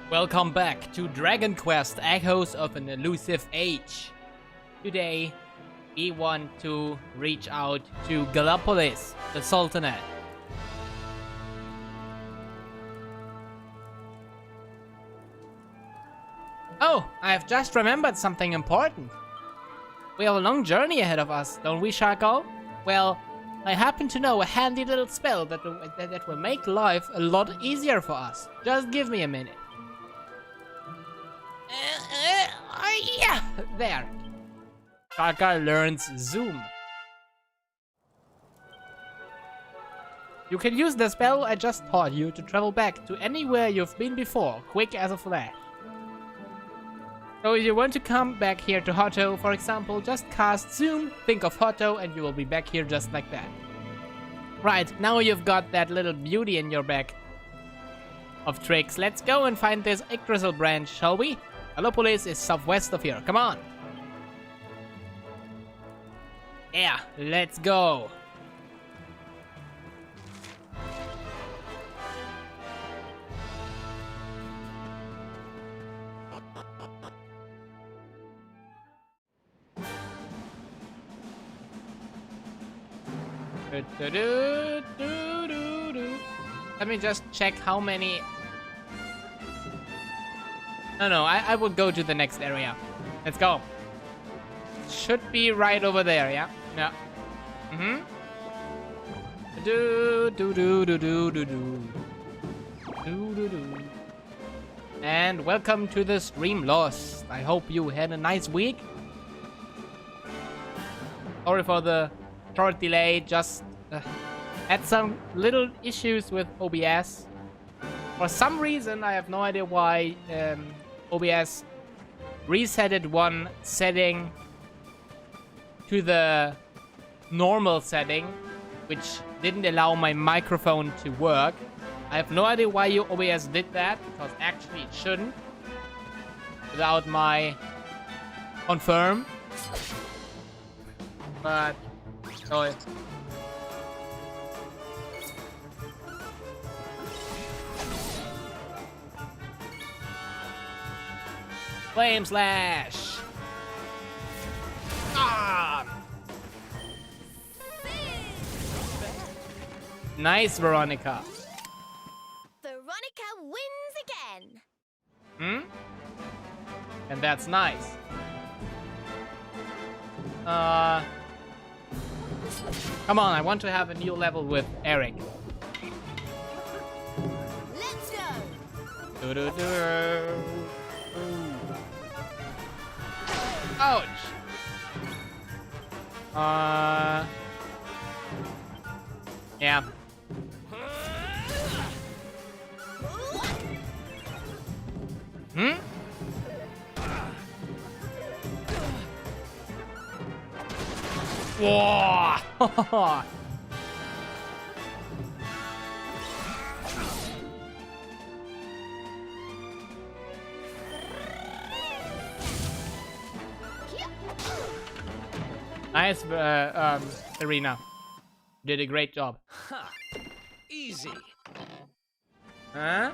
Welcome back to Dragon Quest Echoes of an Elusive Age. Today, we want to reach out to Gallopolis, the Sultanate. Oh, I have just remembered something important. We have a long journey ahead of us, don't we, Shark-Gull? Well, I happen to know a handy little spell that will make life a lot easier for us. Just give me a minute. Yeah, there. Shark-Gull learns Zoom. You can use the spell I just taught you to travel back to anywhere you've been before, quick as a flash. So if you want to come back here to Hotto, for example, just cast Zoom, think of Hotto, and you will be back here just like that. Right, now you've got that little beauty in your bag of tricks. Let's go and find this Yggdrasil branch, shall we? Gallopolis is southwest of here. Come on. Yeah, let's go. Let me just check how many. No, I will go to the next area. Let's go. Should be right over there, yeah? Yeah. And welcome to the stream, Lost. I hope you had a nice week. Sorry for the short delay, just had some little issues with OBS. For some reason, I have no idea why OBS resetted one setting to the normal setting, which didn't allow my microphone to work. I have no idea why OBS did that, because actually it shouldn't. Without my confirm. But oh, Flame Slash! Ah! Nice, Veronica. Veronica wins again. And that's nice. Come on, I want to have a new level with Eric. Let's go. Ouch. Yeah. Whoa! Nice, Serena. Did a great job. Ha! Easy. Huh?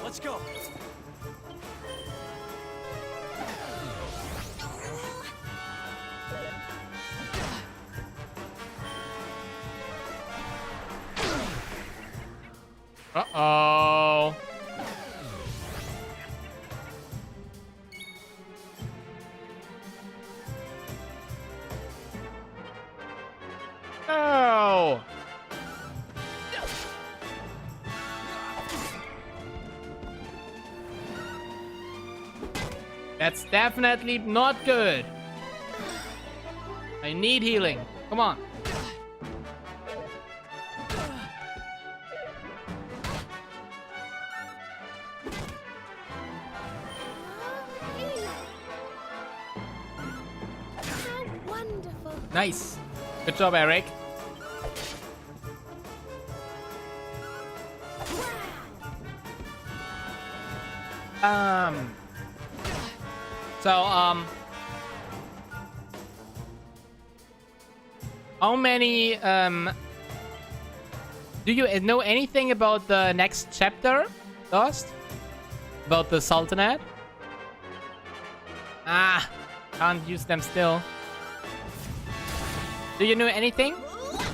Let's go. Uh-oh. No. That's definitely not good. I need healing. Come on. How wonderful. Nice. Good job, Eric. How many Do you know anything about the next chapter, Lost? About the Sultanate? Ah, can't use them still. Do you know anything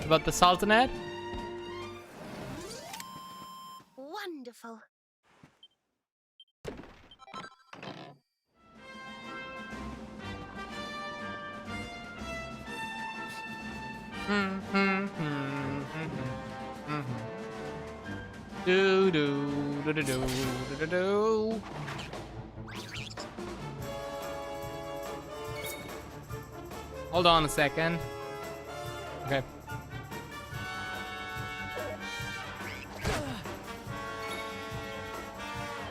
about the Sultanate? Wonderful. Do do do do do do do do. Hold on a second. Okay.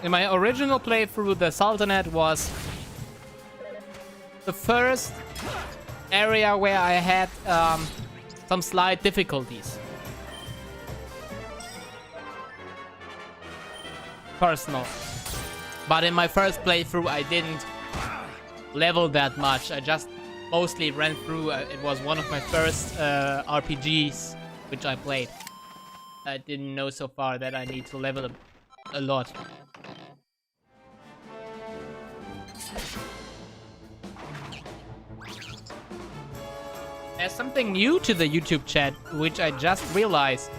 In my original playthrough, the Sultanate was the first area where I had some slight difficulties. Personal. But in my first playthrough, I didn't level that much. I just mostly ran through. It was one of my first RPGs which I played. I didn't know so far that I need to level a lot. There's something new to the YouTube chat, which I just realized.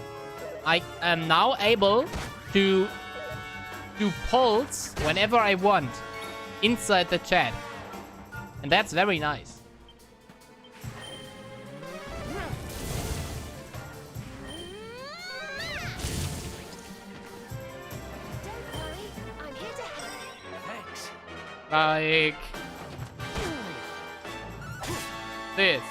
I am now able to do polls whenever I want inside the chat. And that's very nice. Don't worry, I'm here to help. Thanks. Like this.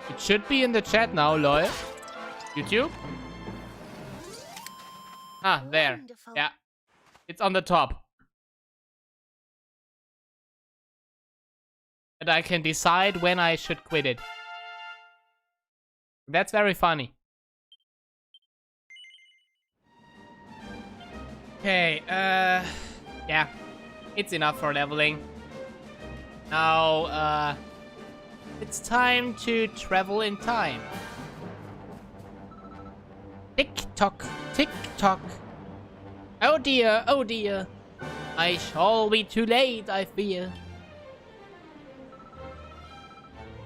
It should be in the chat now, lol. YouTube? Ah, there. Wonderful. Yeah. It's on the top. And I can decide when I should quit it. That's very funny. Okay, yeah. It's enough for leveling. Now, it's time to travel in time. Tick-tock, tick-tock. Oh dear, oh dear. I shall be too late, I fear.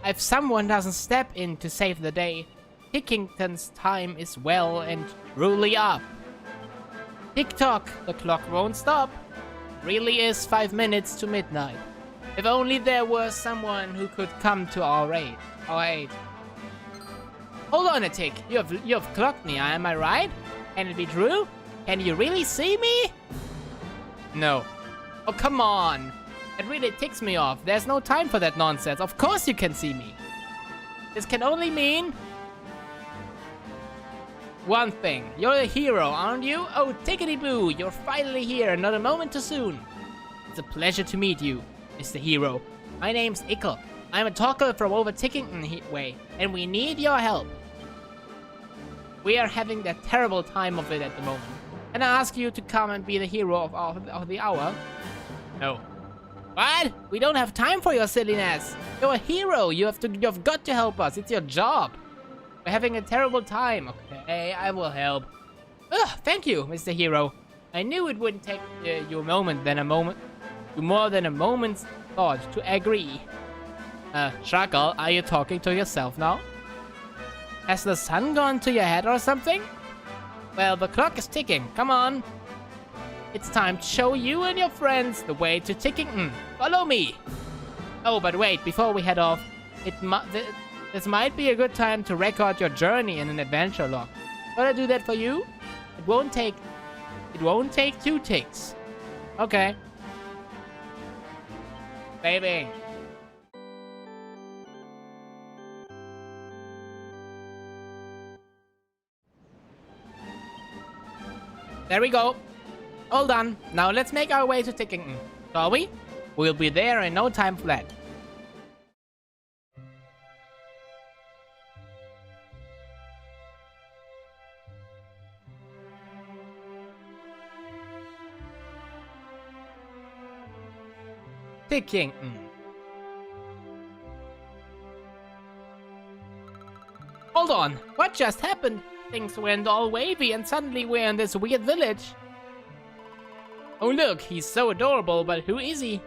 If someone doesn't step in to save the day, Tickington's time is well and truly up. Tick-tock, the clock won't stop. Really is 5 minutes to midnight. If only there were someone who could come to our aid. Hold on a tick. You have clocked me, am I right? Can it be true? Can you really see me? No. Oh, come on. It really ticks me off. There's no time for that nonsense. Of course you can see me. This can only mean one thing. You're a hero, aren't you? Oh, tickety-boo. You're finally here. Not a moment too soon. It's a pleasure to meet you, Mr. Hero. My name's Ickle. I'm a talker from over Tickington way, and we need your help. We are having a terrible time of it at the moment. And I ask you to come and be the hero of the hour? No. What? We don't have time for your silliness. You're a hero. You've got to help us. It's your job. We're having a terrible time. Okay, I will help. Ugh, thank you, Mr. Hero. I knew it wouldn't take you more than a moment's thought to agree. Shark-Gull, are you talking to yourself now? Has the sun gone to your head or something? Well, the clock is ticking. Come on. It's time to show you and your friends the way to Tickington. Follow me. Oh, but wait, before we head off, this might be a good time to record your journey in an adventure log. Will I do that for you? It won't take 2 ticks. Okay. Baby. There we go. All done. Now let's make our way to Tickington, shall we? We'll be there in no time flat. ticking. Hold on, what just happened? Things went all wavy and suddenly we're in this weird village. Oh look, he's so adorable, but who is he?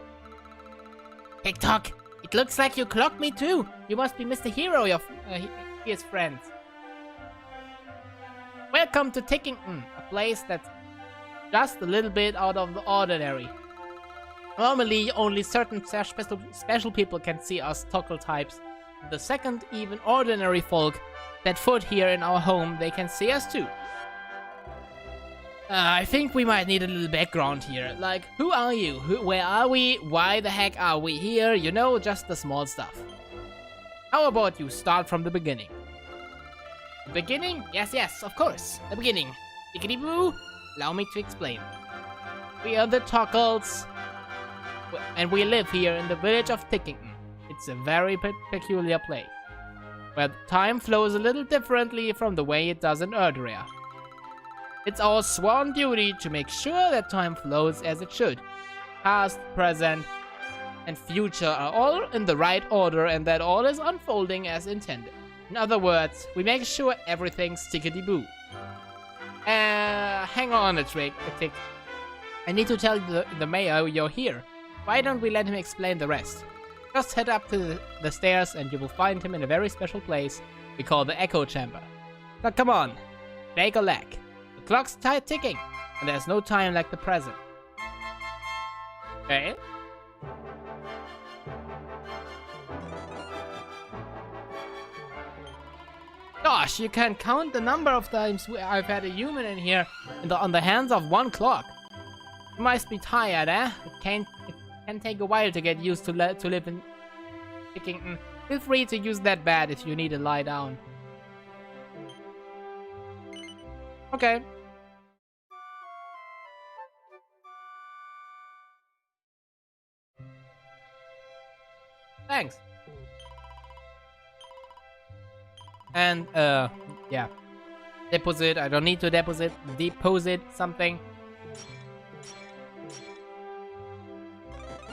TikTok, it looks like you clocked me too. You must be Mr. Hero, his friend. Welcome to Ticking, a place that's just a little bit out of the ordinary. Normally, only certain special people can see us Toggle types. The second even ordinary folk set foot here in our home, they can see us too. I think we might need a little background here. Like, who are you? Where are we? Why the heck are we here? You know, just the small stuff. How about you start from the beginning? Beginning? Yes, of course. The beginning. Tickety-boo. Allow me to explain. We are the Toggles, and we live here in the village of Tickington. It's a very peculiar place, where time flows a little differently from the way it does in Erdrea. It's our sworn duty to make sure that time flows as it should. Past, present, and future are all in the right order and that all is unfolding as intended. In other words, we make sure everything's tickety-boo. Hang on a tick. I need to tell the mayor you're here. Why don't we let him explain the rest? Just head up to the stairs and you will find him in a very special place we call the Echo Chamber. Now come on, take a leg. The clock's ticking, and there's no time like the present. Okay? Gosh, you can count the number of times I've had a human in here on the hands of one clock. You must be tired, eh? It can take a while to get used to live in Tickington. Feel free to use that bed if you need to lie down. Okay. Thanks. And, yeah. Deposit. I don't need to deposit something.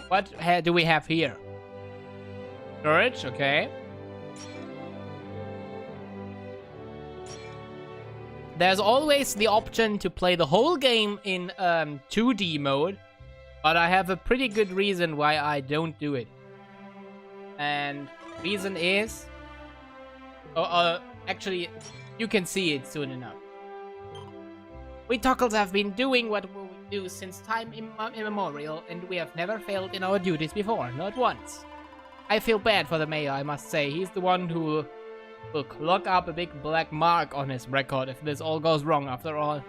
What do we have here? Storage, okay. There's always the option to play the whole game in 2D mode, but I have a pretty good reason why I don't do it. And reason is... actually, you can see it soon enough. We Toggles have been doing what we do since time immemorial, and we have never failed in our duties before, not once. I feel bad for the mayor, I must say. He's the one who will clock up a big black mark on his record if this all goes wrong after all.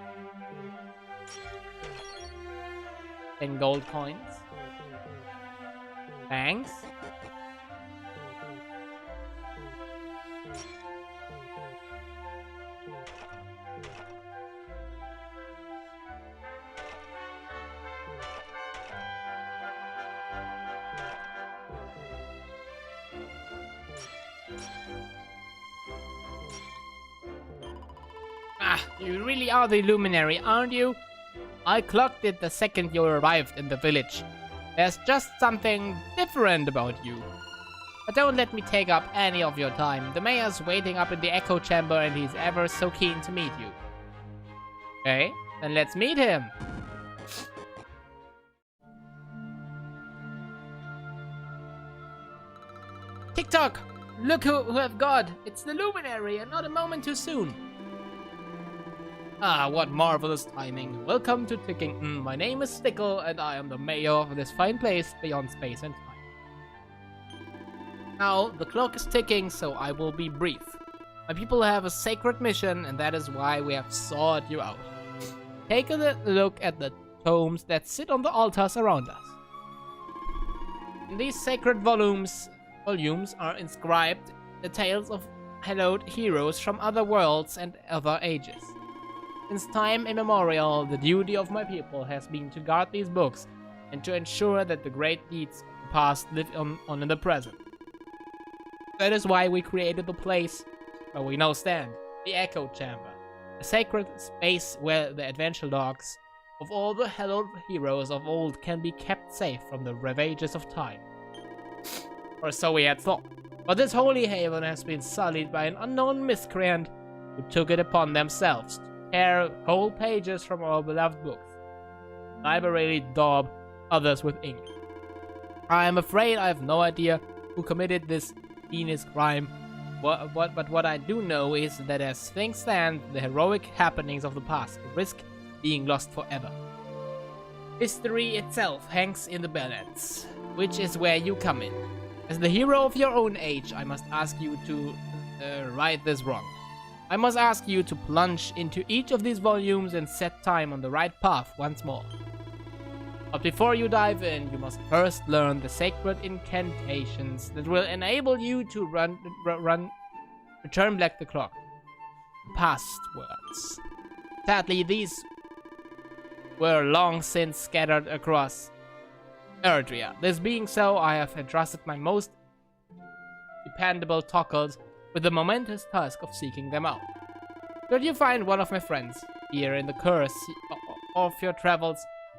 10 gold coins. Thanks. You really are the luminary, aren't you? I clocked it the second you arrived in the village. There's just something different about you. But don't let me take up any of your time. The mayor's waiting up in the echo chamber and he's ever so keen to meet you. Okay, then let's meet him. TikTok! Look who I've got! It's the luminary and not a moment too soon. Ah, what marvelous timing. Welcome to Tickington. My name is Stickle, and I am the mayor of this fine place beyond space and time. Now, the clock is ticking, so I will be brief. My people have a sacred mission, and that is why we have sought you out. Take a look at the tomes that sit on the altars around us. In these sacred volumes are inscribed the tales of hallowed heroes from other worlds and other ages. Since time immemorial, the duty of my people has been to guard these books and to ensure that the great deeds of the past live on in the present. That is why we created the place where we now stand, the Echo Chamber, a sacred space where the adventure dogs of all the hallowed heroes of old can be kept safe from the ravages of time. Or so we had thought. But this holy haven has been sullied by an unknown miscreant who took it upon themselves to tear whole pages from our beloved books, liberally daub others with ink. I am afraid I have no idea who committed this heinous crime, but what I do know is that as things stand, the heroic happenings of the past risk being lost forever. History itself hangs in the balance, which is where you come in. As the hero of your own age, I must ask you to right this wrong. I must ask you to plunge into each of these volumes and set time on the right path once more. But before you dive in, you must first learn the sacred incantations that will enable you to return back the clock. Passwords. Sadly, these were long since scattered across Erdrea. This being so, I have entrusted my most dependable tockles with the momentous task of seeking them out. Should you find one of my friends here in the course of your travels,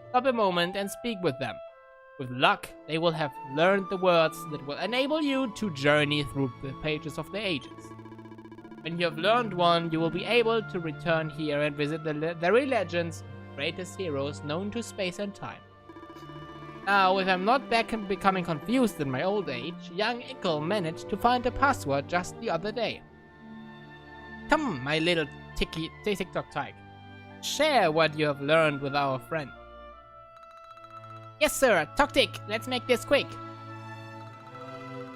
stop a moment and speak with them. With luck, they will have learned the words that will enable you to journey through the pages of the ages. When you have learned one, you will be able to return here and visit the very legends, greatest heroes known to space and time. Now, if I'm not back and becoming confused in my old age, young Ickle managed to find a password just the other day. Come, my little tick-tock tyke. Share what you have learned with our friend. Yes, sir. Tock-tick. Let's make this quick.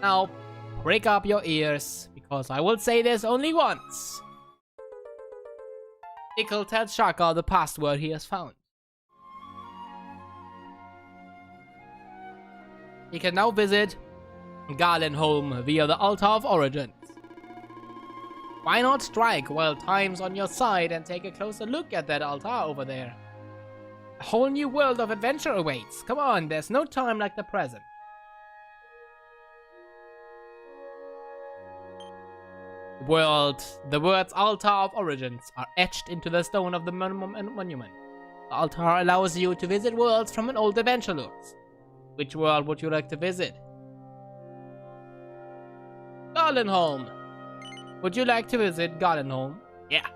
Now, prick up your ears, because I will say this only once. Ickle tells Shark-Gull the password he has found. He can now visit Gallenholm via the Altar of Origins. Why not strike while time's on your side and take a closer look at that altar over there? A whole new world of adventure awaits. Come on, there's no time like the present. The words Altar of Origins are etched into the stone of the monument. The altar allows you to visit worlds from an old adventure looks. Which world would you like to visit? Gallenholm. Would you like to visit Gallenholm? Yeah.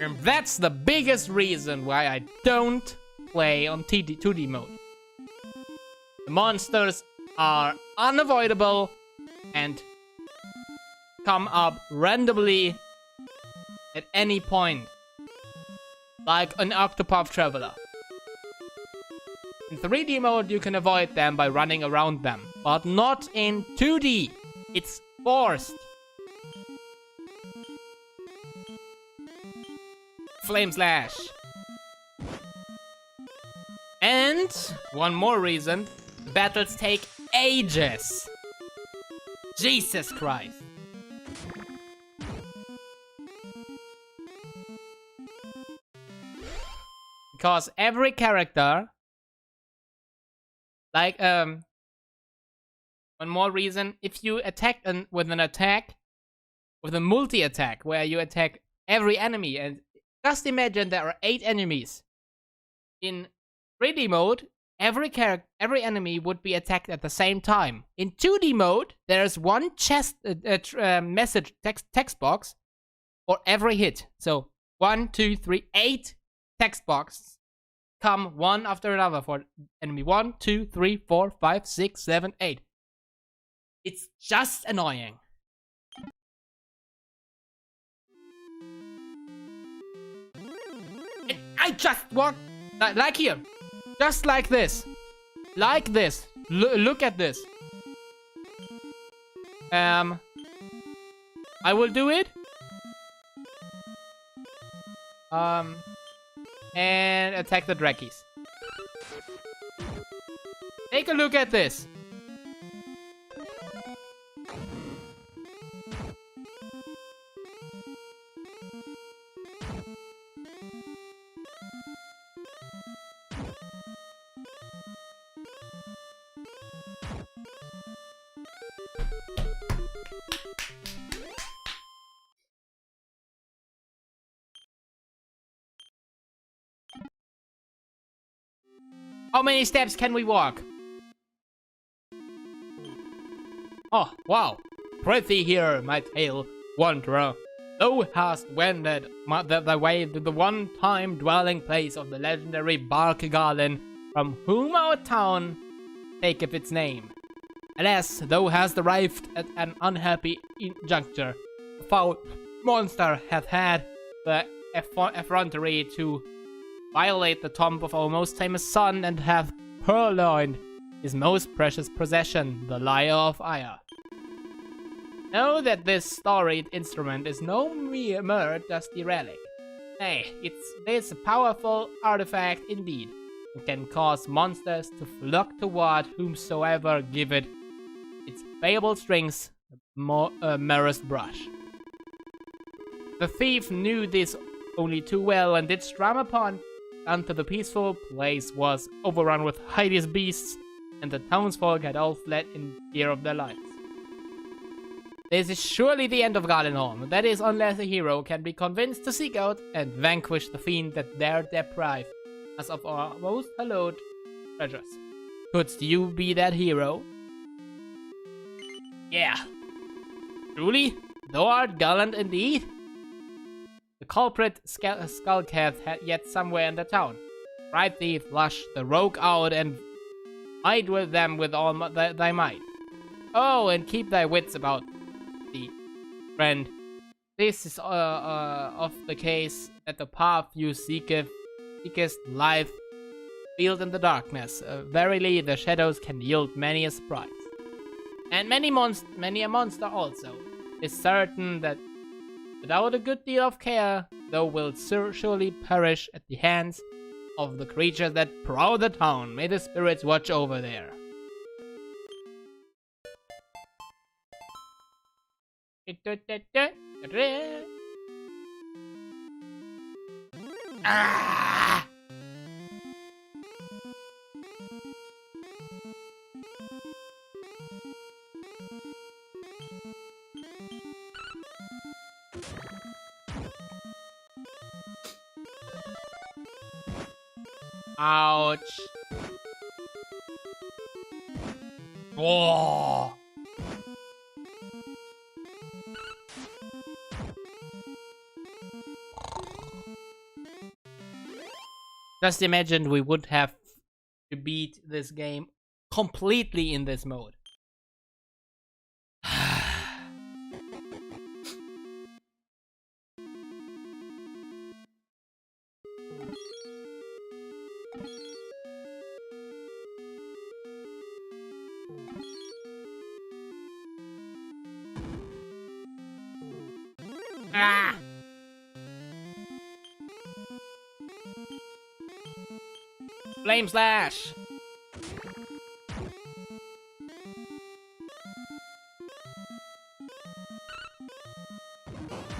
And that's the biggest reason why I don't play on 2D mode. The monsters are unavoidable and come up randomly at any point, like an Octopath Traveler. In 3D mode, you can avoid them by running around them, but not in 2D. It's forced. Flame Slash. And one more reason, battles take ages. Jesus Christ. Because every character, like, one more reason, if you attack with a multi-attack, where you attack every enemy, and just imagine there are 8 enemies. In 3D mode, every enemy would be attacked at the same time. In 2D mode, there's one message text box for every hit. So 1, 2, 3, 8 text boxes come one after another for enemy 1, 2, 3, 4, 5, 6, 7, 8. It's just annoying. And I just walk like here. Just like this. Like this. Look at this. I will do it. And attack the Drakkies. Take a look at this. How many steps can we walk? Oh, wow. Pretty here, my tail wanderer. Thou hast wended thy way to the one-time dwelling place of the legendary Bark-Garlin, from whom our town taketh its name. Alas, thou hast arrived at an unhappy juncture. The foul monster hath had the effrontery to violate the tomb of our most famous son and hath purloined his most precious possession, the Lyre of Ire. Know that this storied instrument is no mere dusty relic. Nay, it's a powerful artifact indeed, and can cause monsters to flock toward whomsoever give it its playable strings, the merest brush. The thief knew this only too well, and did strum upon until the peaceful place was overrun with hideous beasts, and the townsfolk had all fled in fear of their lives. This is surely the end of Gardenholm. That is, unless a hero can be convinced to seek out and vanquish the fiend that dare deprive us of our most hallowed treasures. Couldst you be that hero? Yeah. Truly? Thou art gallant indeed? The culprit skulketh yet somewhere in the town. Ride thee, flush the rogue out, and fight with them with all thy might. Oh, and keep thy wits about thee, friend. This is of the case that the path you seekest lieth veiled in the darkness. Verily, the shadows can yield many a surprise, and many a monster also. It's certain that without a good deal of care, thou wilt surely perish at the hands of the creatures that prowl the town. May the spirits watch over there. Ah! Ouch. Whoa. Just imagine we would have to beat this game completely in this mode. Ah! Flame slash!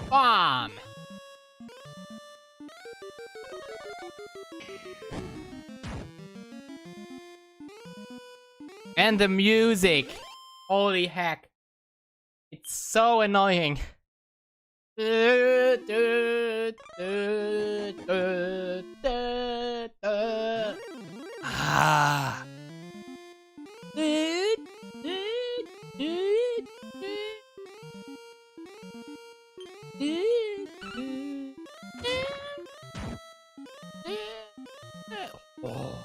Bomb! And the music! Holy heck! It's so annoying. Ah. Oh.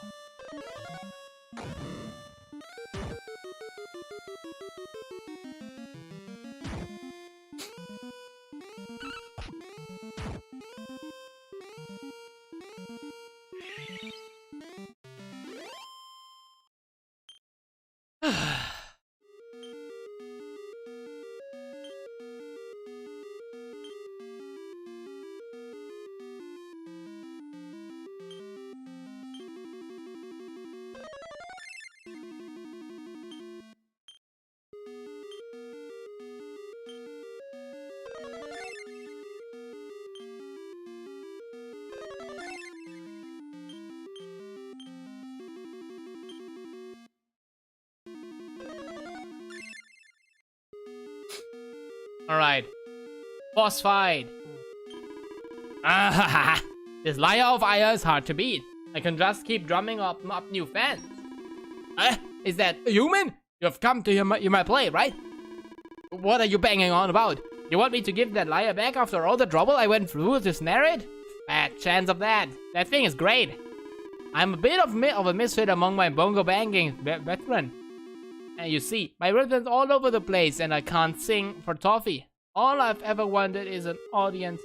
Alright. Boss fight. Ah, this Lyre of Ire is hard to beat. I can just keep drumming up new fans. Is that a human? You have come to hear my play, right? What are you banging on about? You want me to give that liar back after all the trouble I went through to snare it? Bad chance of that. That thing is great. I'm a bit of a misfit among my bongo banging veteran. And you see, my rhythm's all over the place and I can't sing for toffee. All I've ever wanted is an audience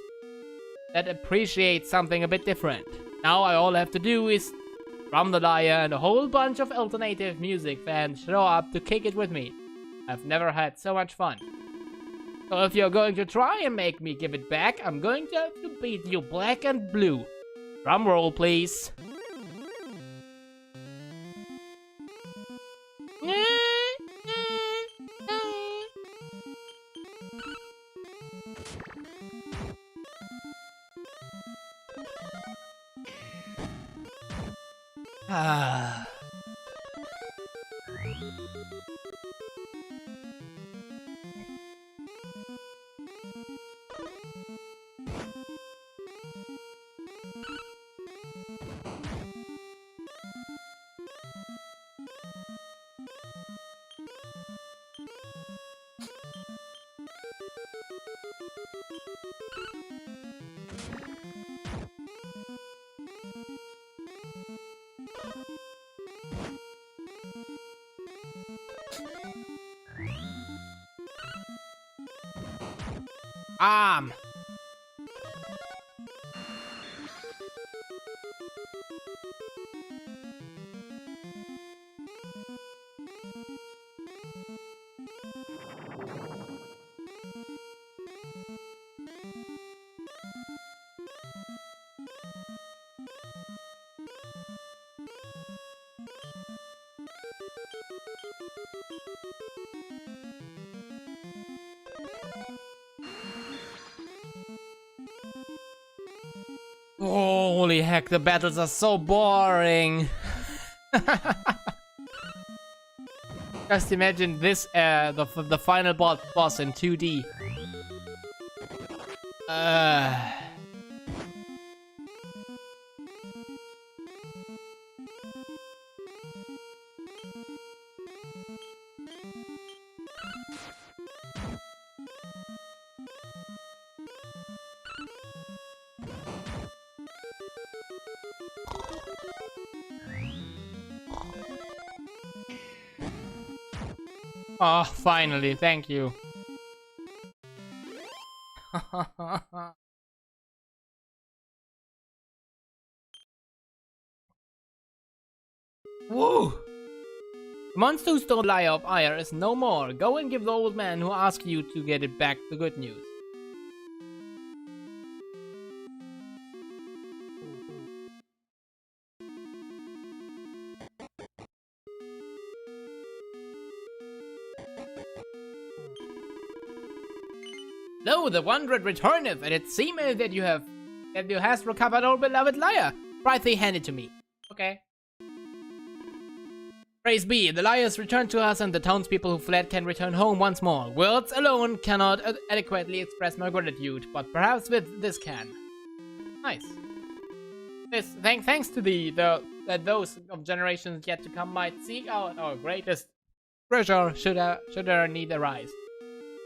that appreciates something a bit different. Now all I have to do is drum the lyre and a whole bunch of alternative music fans show up to kick it with me. I've never had so much fun. So if you're going to try and make me give it back, I'm going to have to beat you black and blue. Drum roll, please. Ah. Arm. Holy heck, the battles are so boring. Just imagine this, the final boss in 2D. Oh, finally, thank you. Woo! The monster who stole Liar of Ire is no more. Go and give the old man who asked you to get it back the good news. Lo, the wondred returneth, and it seemeth that you hast recovered our beloved lyre. Prithee, hand it to me. Okay. Praise be, the lyre is returned to us, and the townspeople who fled can return home once more. Words alone cannot adequately express my gratitude, but perhaps with this can. Nice. This thanks to that those of generations yet to come might seek out our greatest treasure should our need arise.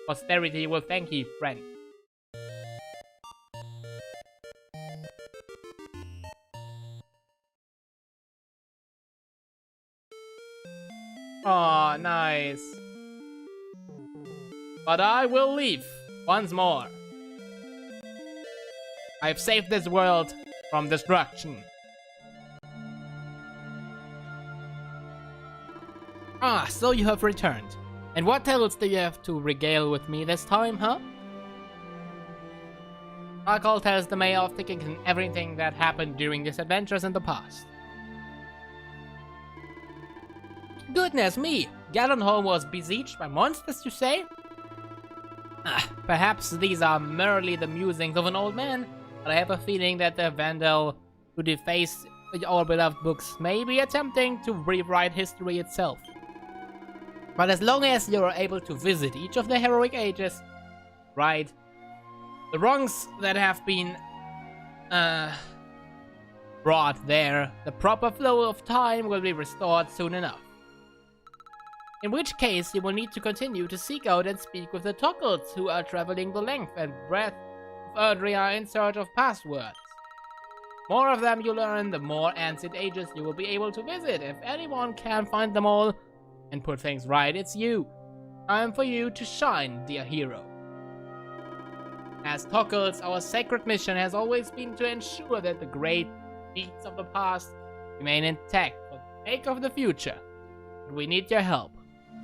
Posterity will thank you, friend. Aw, nice. But I will leave once more. I've saved this world from destruction. Ah, so you have returned. And what tales do you have to regale with me this time, huh? Shark-Gull tells the mayor of Ticking everything that happened during these adventures in the past. Goodness me! Gallopolis was besieged by monsters, you say? Perhaps these are merely the musings of an old man, but I have a feeling that the vandal who defaced our beloved books may be attempting to rewrite history itself. But as long as you're able to visit each of the heroic ages, right, the wrongs that have been brought there, the proper flow of time will be restored soon enough. In which case, you will need to continue to seek out and speak with the Tockles who are traveling the length and breadth of Erdrea in search of passwords. More of them you learn, the more ancient ages you will be able to visit. If anyone can find them all and put things right, it's you. Time for you to shine, dear hero. As Tockles, our sacred mission has always been to ensure that the great deeds of the past remain intact for the sake of the future. But we need your help.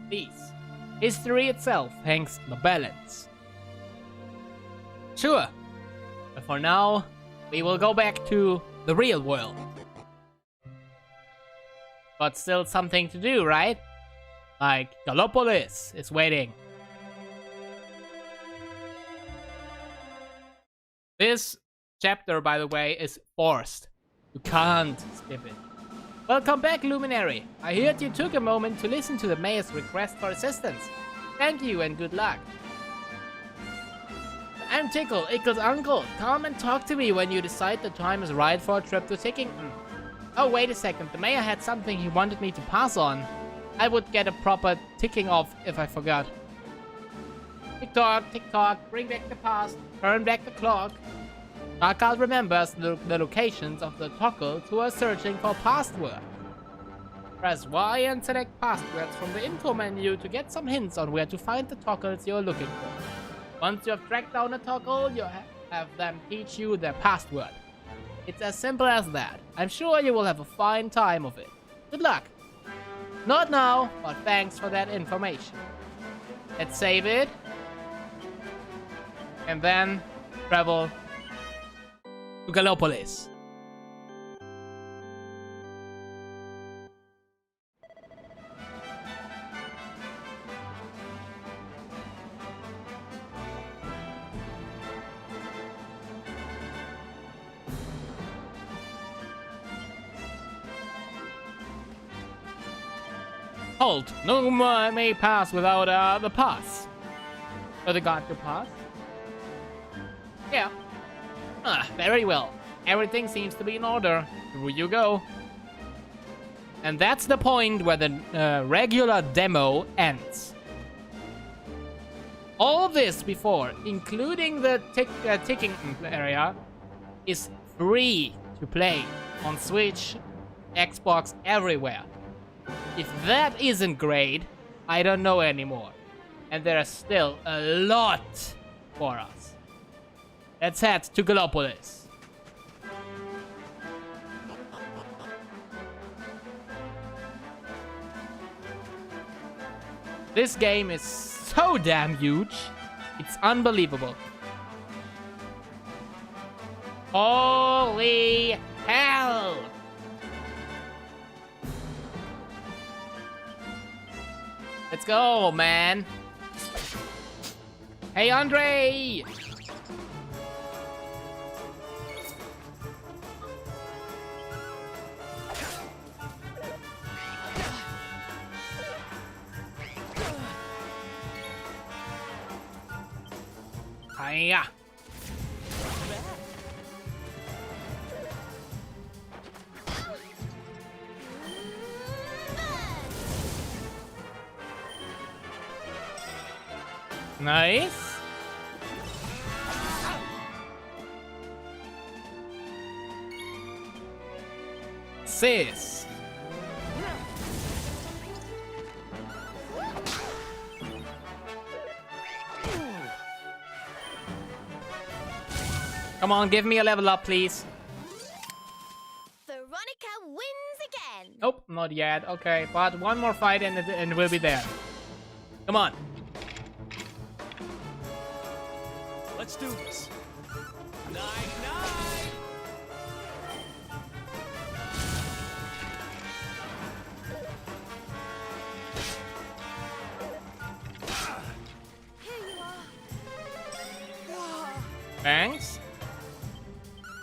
Please. History itself hangs in the balance. Sure. But for now, we will go back to the real world. But still something to do, right? Like Gallopolis is waiting. This chapter, by the way, is forced. You can't skip it. Welcome back, Luminary. I heard you took a moment to listen to the mayor's request for assistance. Thank you and good luck. I'm Tickle, Ickle's uncle. Come and talk to me when you decide the time is right for a trip to Tickington. Oh, wait a second. The mayor had something he wanted me to pass on. I would get a proper ticking off if I forgot. Tick tock, bring back the past, turn back the clock. Shark-Gull remembers the locations of the Tockles who are searching for passwords. Press Y and select passwords from the info menu to get some hints on where to find the Tockles you're looking for. Once you have tracked down a Tockle, you have them teach you their password. It's as simple as that. I'm sure you will have a fine time of it. Good luck! Not now, but thanks for that information. Let's save it. And then travel to Gallopolis. Halt! No one may pass without the pass. So they got your pass? Yeah. Very well. Everything seems to be in order. Through you go. And that's the point where the regular demo ends. All this before, including the ticking area, is free to play on Switch, Xbox, everywhere. If that isn't great, I don't know anymore. And there's still a lot for us. Let's head to Gallopolis. This game is so damn huge. It's unbelievable. Holy hell! Let's go, man. Hey, Andre! Hiya! Nice. Sis. Come on, give me a level up, please. Veronica wins again. Nope, not yet. Okay, but one more fight and we'll be there. Come on. Let's do this. Night, night. Here you are. Thanks.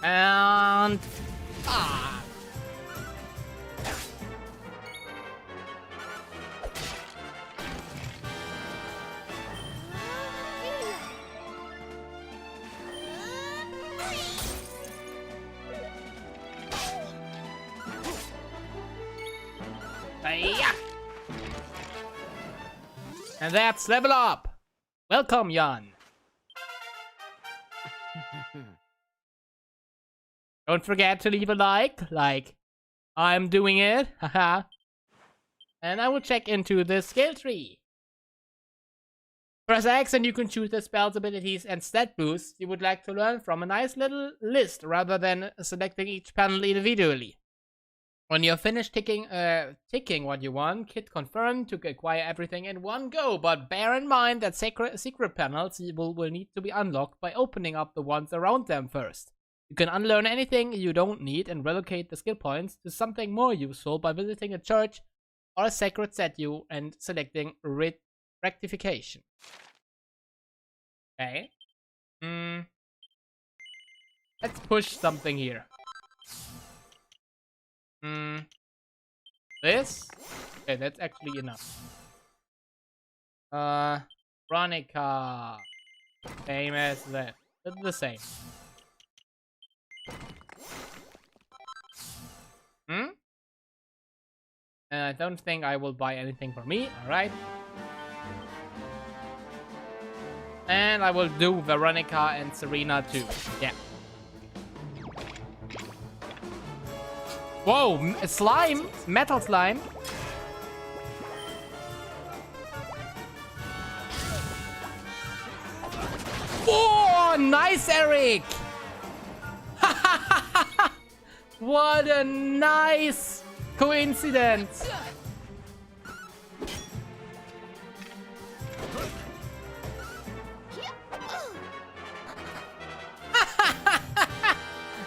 And Hiya! And that's level up. Welcome, Jan. Don't forget to leave a like I'm doing it. Haha. And I will check into the skill tree. Press X and you can choose the spells, abilities, and stat boosts you would like to learn from a nice little list rather than selecting each panel individually. When you're finished ticking what you want, hit confirm to acquire everything in one go, but bear in mind that secret panels will need to be unlocked by opening up the ones around them first. You can unlearn anything you don't need and relocate the skill points to something more useful by visiting a church or a sacred statue and selecting rectification. Okay. Let's push something here. This? Okay, that's actually enough. Veronica. Same as that. It's the same. And I don't think I will buy anything for me. Alright. And I will do Veronica and Serena too. Yeah. Whoa, slime! Metal slime! Oh, nice, Eric! What a nice coincidence!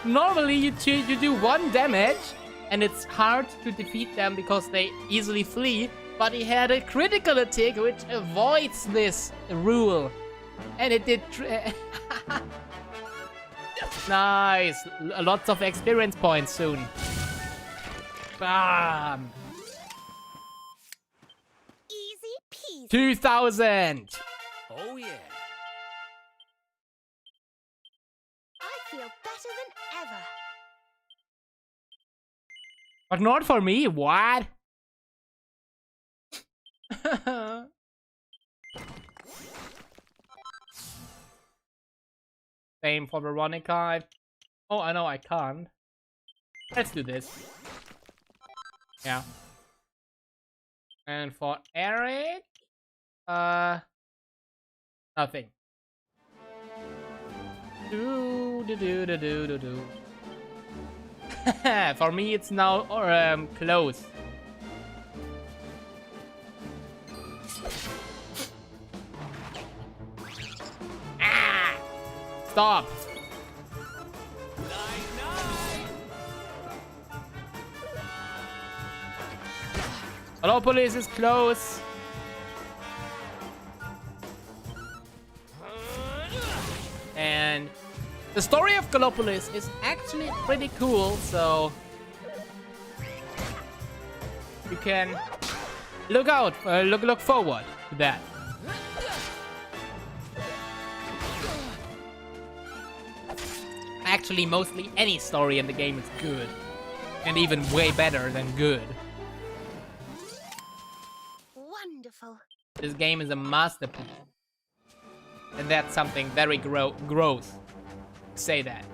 Normally you do 1 damage and it's hard to defeat them because they easily flee, but he had a critical attack which avoids this rule. And it did... Nice! Lots of experience points soon. Bam! Easy peasy. 2000! Oh yeah. I feel better than ever. But not for me, what? Same for Veronica. Oh, I know I can't. Let's do this. Yeah. And for Eric, nothing. Do. For me, it's now close. Ah! Stop. Gallopolis is close. And the story of Gallopolis is actually pretty cool, so you can look forward to that. Actually, mostly any story in the game is good, and even way better than good. Wonderful. This game is a masterpiece, and that's something very gross. Say that.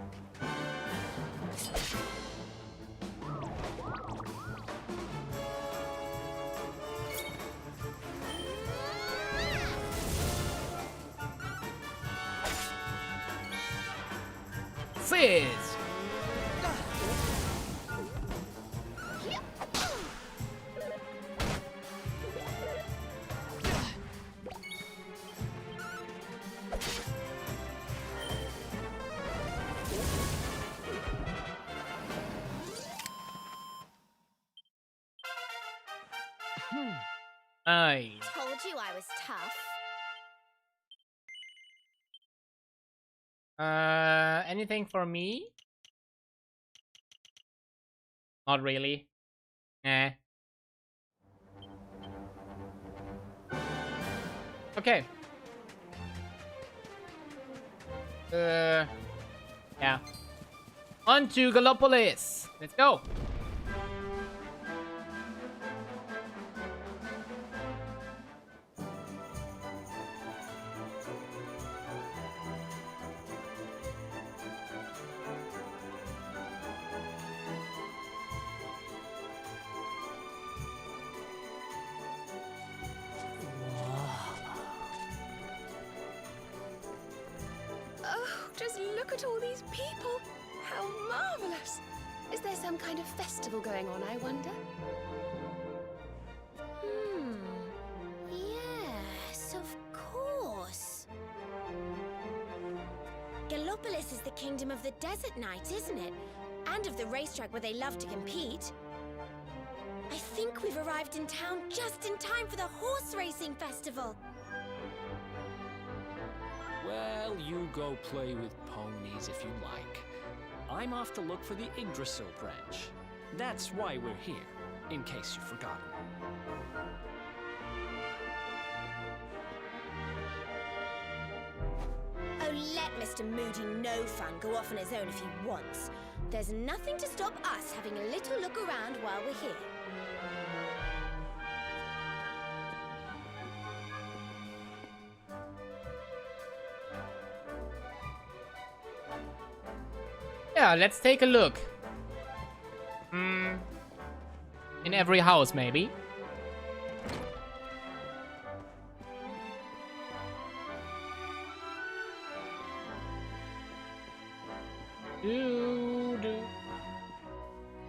Fizz! Nice. Told you I was tough. Anything for me? Not really. Eh. Okay. Yeah. On to Gallopolis. Let's go. Just look at all these people. How marvelous. Is there some kind of festival going on, I wonder? Yes, of course. Gallopolis is the kingdom of the desert knight, isn't it? And of the racetrack where they love to compete. I think we've arrived in town just in time for the horse racing festival. Well, you go play with ponies if you like. I'm off to look for the Yggdrasil branch. That's why we're here, in case you've forgotten. Oh, let Mr. Moody No Fun go off on his own if he wants. There's nothing to stop us having a little look around while we're here. Yeah, let's take a look. In every house, maybe. Do do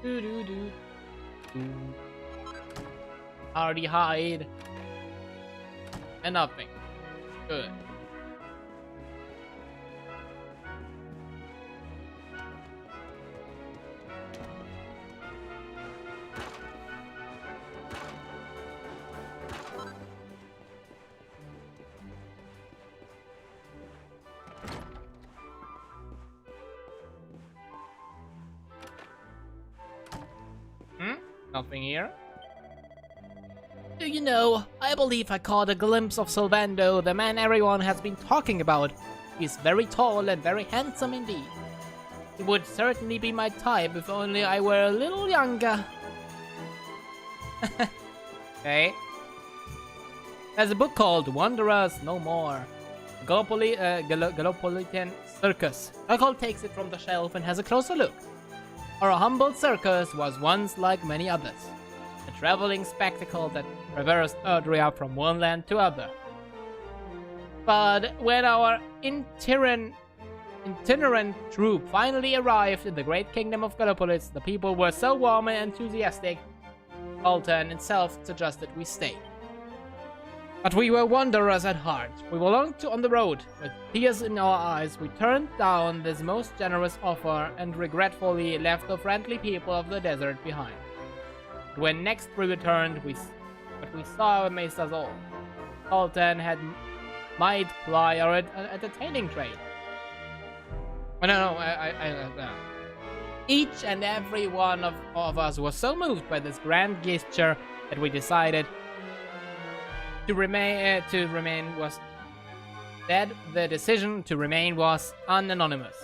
do do do do. Already hide. And nothing. Good. Nothing here. Do you know, I believe I caught a glimpse of Sylvando, the man everyone has been talking about. He's very tall and very handsome indeed. He would certainly be my type if only I were a little younger. Okay. There's a book called Wanderers No More. Gallopolitan Circus. Shark-Gull takes it from the shelf and has a closer look. Our humble circus was once like many others, a traveling spectacle that traversed Erdrea from one land to other. But when our itinerant troupe finally arrived in the great kingdom of Gallopolis, the people were so warm and enthusiastic, Sultanate itself suggested we stay. But we were wanderers at heart. We belonged to on the road. With tears in our eyes, we turned down this most generous offer and regretfully left the friendly people of the desert behind. When next we returned, what we saw amazed us all. Sultan had might ply our entertaining trade. No. Each and every one of us was so moved by this grand gesture that we decided the decision to remain was unanimous.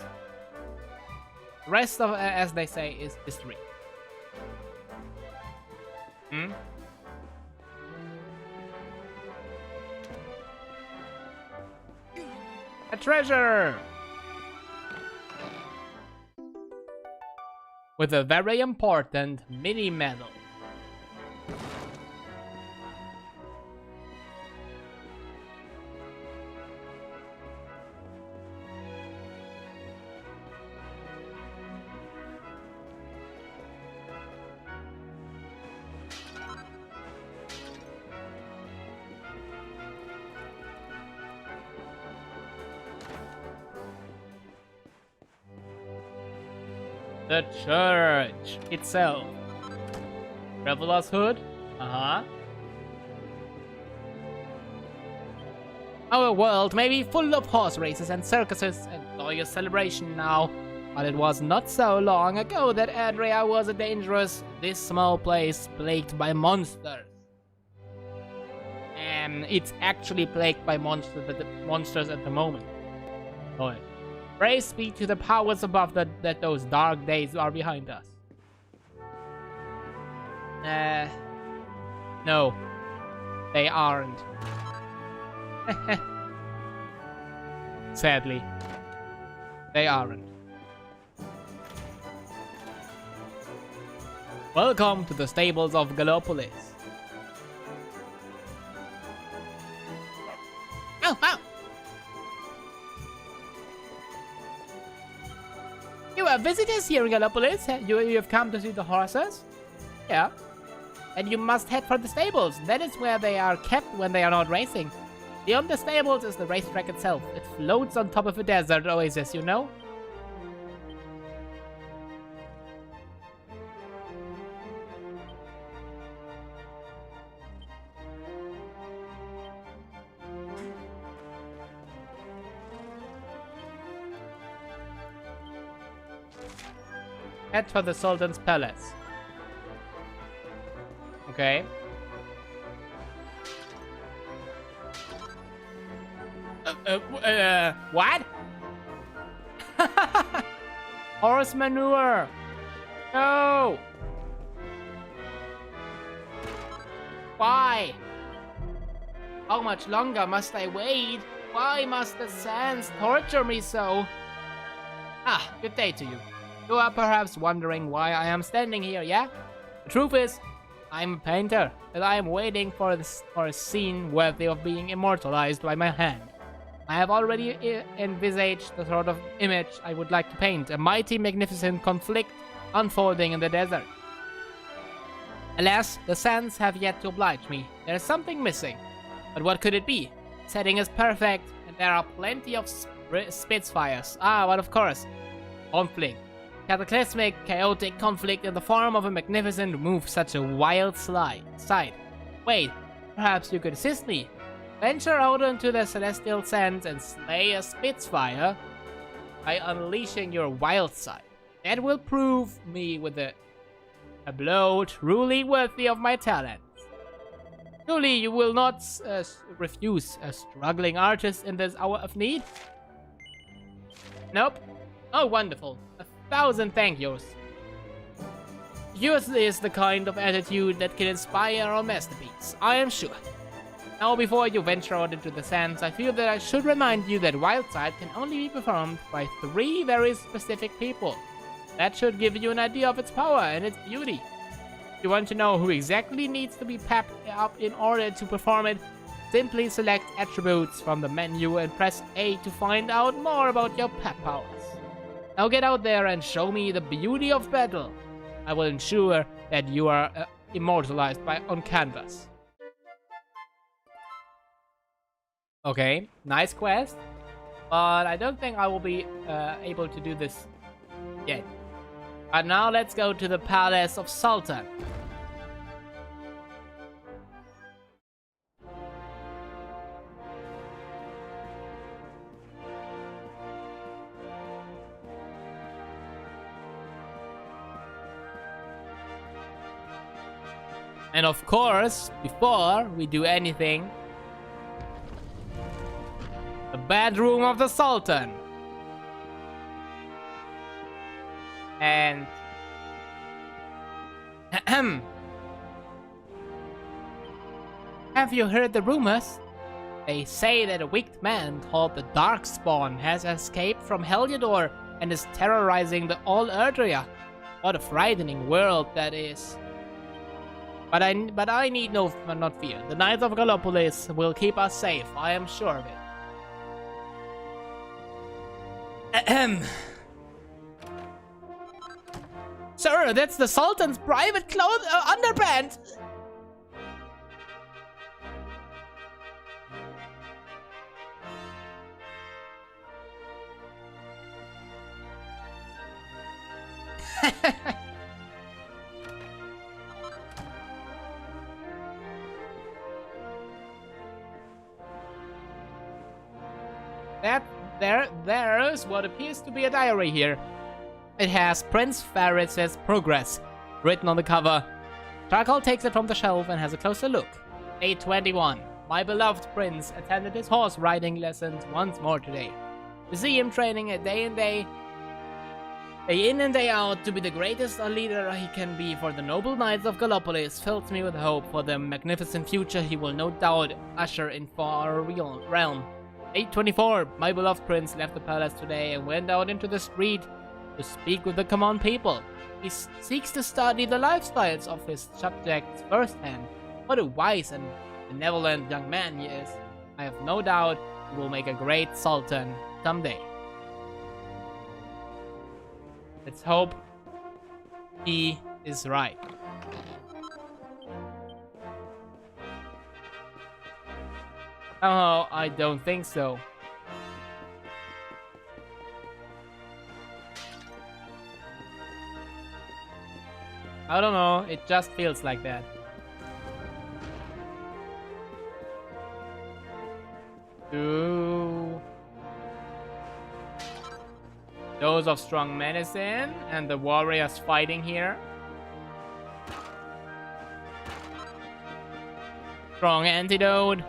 The rest of, as they say, is history. A treasure! With a very important mini medal. The church itself. Traveler's hood? Our world may be full of horse races and circuses and joyous celebration now, but it was not so long ago that Erdrea was a dangerous, this small place plagued by monsters. And it's actually plagued by monsters at the moment. Oh, praise be to the powers above that those dark days are behind us. No. They aren't. Sadly. They aren't. Welcome to the stables of Gallopolis. Ow, ow! visitors here in Gallopolis. You have come to see the horses? Yeah. And you must head for the stables. That is where they are kept when they are not racing. Beyond the stables is the racetrack itself. It floats on top of a desert oasis, you know? Head for the Sultan's palace. Okay. What? Horse manure. No. Why? How much longer must I wait? Why must the sands torture me so? Ah, good day to you. You are perhaps wondering why I am standing here, yeah? The truth is, I'm a painter, and I am waiting for a scene worthy of being immortalized by my hand. I have already envisaged the sort of image I would like to paint, a mighty, magnificent conflict unfolding in the desert. Alas, the sands have yet to oblige me. There is something missing. But what could it be? The setting is perfect, and there are plenty of spitfires. Ah, but of course, conflict. Cataclysmic, chaotic conflict in the form of a magnificent move, such a wild sight. Wait, perhaps you could assist me? Venture out into the celestial sands and slay a spitfire by unleashing your wild side. That will prove me with a blow truly worthy of my talent. Surely you will not refuse a struggling artist in this hour of need? Nope. Oh, wonderful. 1,000 thank yous. Yours is the kind of attitude that can inspire our masterpiece, I am sure. Now, before you venture out into the sands, I feel that I should remind you that Wildside can only be performed by 3 very specific people. That should give you an idea of its power and its beauty. If you want to know who exactly needs to be pepped up in order to perform it, simply select attributes from the menu and press A to find out more about your pep powers. Now get out there and show me the beauty of battle. I will ensure that you are immortalized on canvas. Okay, nice quest, but I don't think I will be able to do this yet. But now let's go to the Palace of Sultan. And of course, before we do anything, the bedroom of the Sultan. And have you heard the rumors? They say that a wicked man called the Darkspawn has escaped from Heliodor and is terrorizing the all Erdrea. What a frightening world that is. But I need not fear. The Knights of Gallopolis will keep us safe, I am sure of it. Sir, that's the Sultan's private underpants! There's what appears to be a diary here. It has Prince Faris's progress written on the cover. Shark-Gull takes it from the shelf and has a closer look. Day 21. My beloved prince attended his horse riding lessons once more today. To see him training day in and day out to be the greatest leader he can be for the noble knights of Gallopolis fills me with hope for the magnificent future he will no doubt usher in for our realm. 8:24. My beloved prince left the palace today and went out into the street to speak with the common people. He seeks to study the lifestyles of his subjects firsthand. What a wise and benevolent young man he is. I have no doubt he will make a great sultan someday. Let's hope he is right. Oh, I don't think so. I don't know, it just feels like that. Two. Dose of strong medicine and the warriors fighting here. Strong antidote.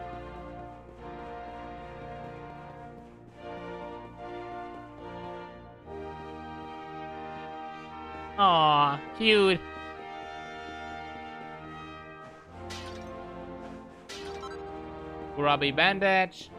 Aw, cute. Grubby bandage.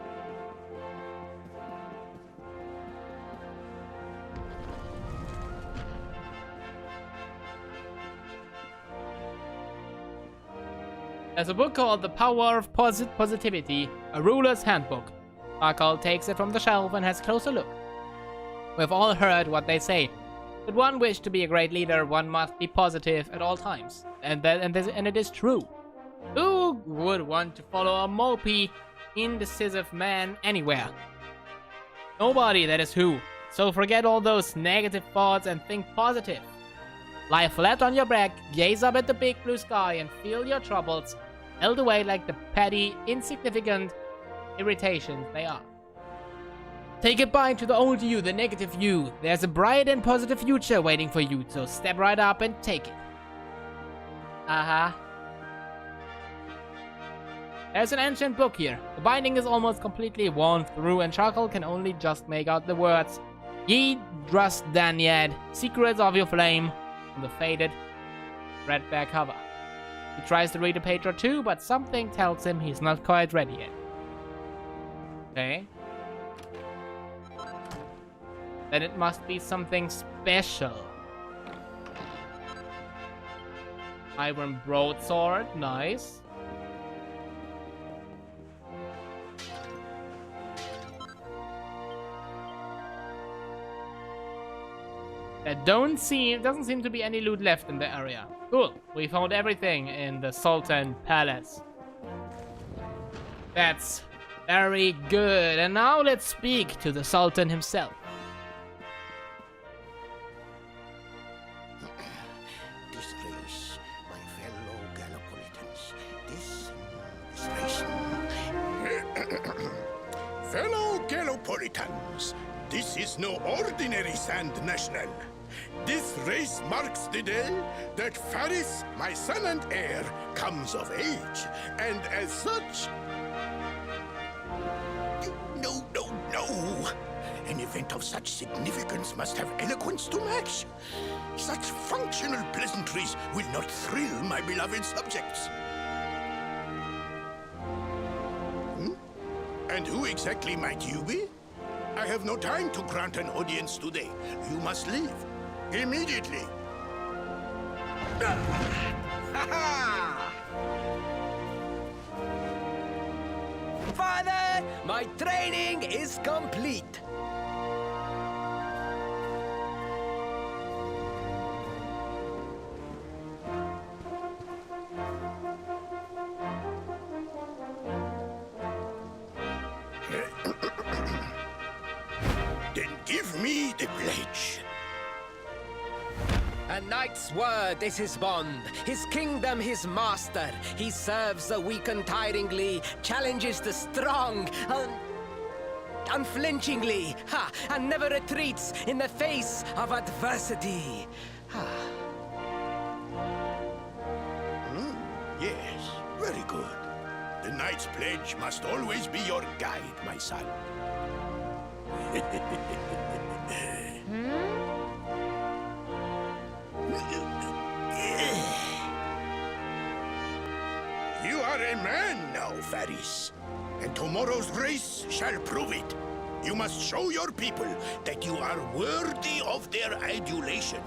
There's a book called The Power of Positivity, a ruler's handbook. Shark-Gull takes it from the shelf and has a closer look. We've all heard what they say. Should one wish to be a great leader, one must be positive at all times. And it is true. Who would want to follow a mopey, indecisive man anywhere? Nobody, that is who. So forget all those negative thoughts and think positive. Lie flat on your back, gaze up at the big blue sky and feel your troubles melt away like the petty, insignificant irritations they are. Say goodbye to the old you, the negative you. There's a bright and positive future waiting for you, so step right up and take it. There's an ancient book here. The binding is almost completely worn through and Shark-Gull can only just make out the words Ye Drust Danyad, Secrets of Your Flame, on the faded red back cover. He tries to read a page or two, but something tells him he's not quite ready yet. Okay. Then it must be something special. Iron broadsword, nice. There doesn't seem to be any loot left in the area. Cool, we found everything in the Sultan Palace. That's very good. And now let's speak to the Sultan himself. This race, my fellow Gallopolitans, fellow Gallopolitans, this is no ordinary Sand National. This race marks the day that Faris, my son and heir, comes of age, and as such... No. An event of such significance must have eloquence to match. Such functional pleasantries will not thrill my beloved subjects. And who exactly might you be? I have no time to grant an audience today. You must leave. Immediately. Father, my training is complete. Then give me the pledge. A knight's word is his bond, his kingdom his master. He serves the weak untiringly, challenges the strong unflinchingly, and never retreats in the face of adversity. Yes, very good. The knight's pledge must always be your guide, my son. You are a man now, Faris. And tomorrow's race shall prove it. You must show your people that you are worthy of their adulation.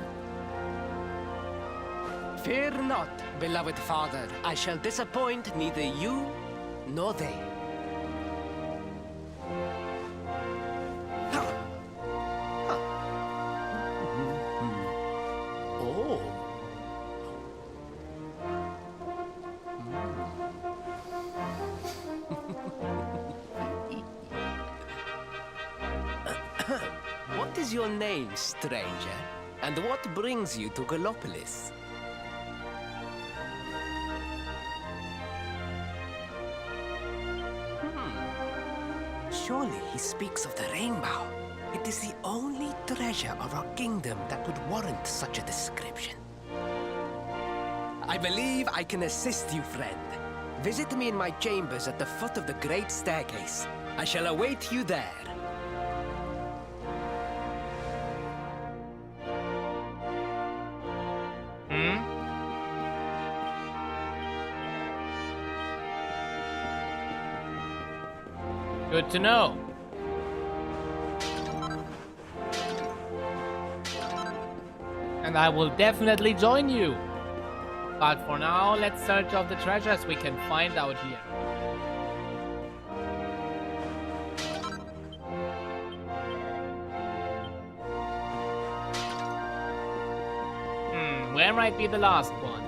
Fear not, beloved father. I shall disappoint neither you nor they. is your name, stranger? And what brings you to Gallopolis? Surely he speaks of the rainbow. It is the only treasure of our kingdom that would warrant such a description. I believe I can assist you, friend. Visit me in my chambers at the foot of the great staircase. I shall await you there. Good to know. And I will definitely join you. But for now, let's search of the treasures we can find out here. Where might be the last one?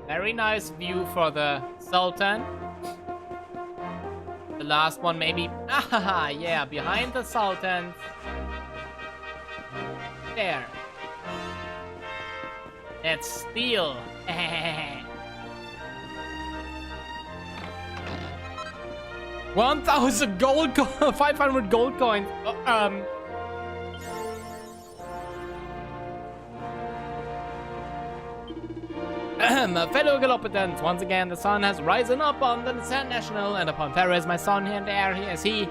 Very nice view for the Sultan. The last one maybe... Ah, yeah, behind the Sultan. There. Let's steal. 1,000 gold coins, 500 gold coins. Fellow Gallopolis, once again the sun has risen up on the Sand National, and upon Paris, my son here and there, as he...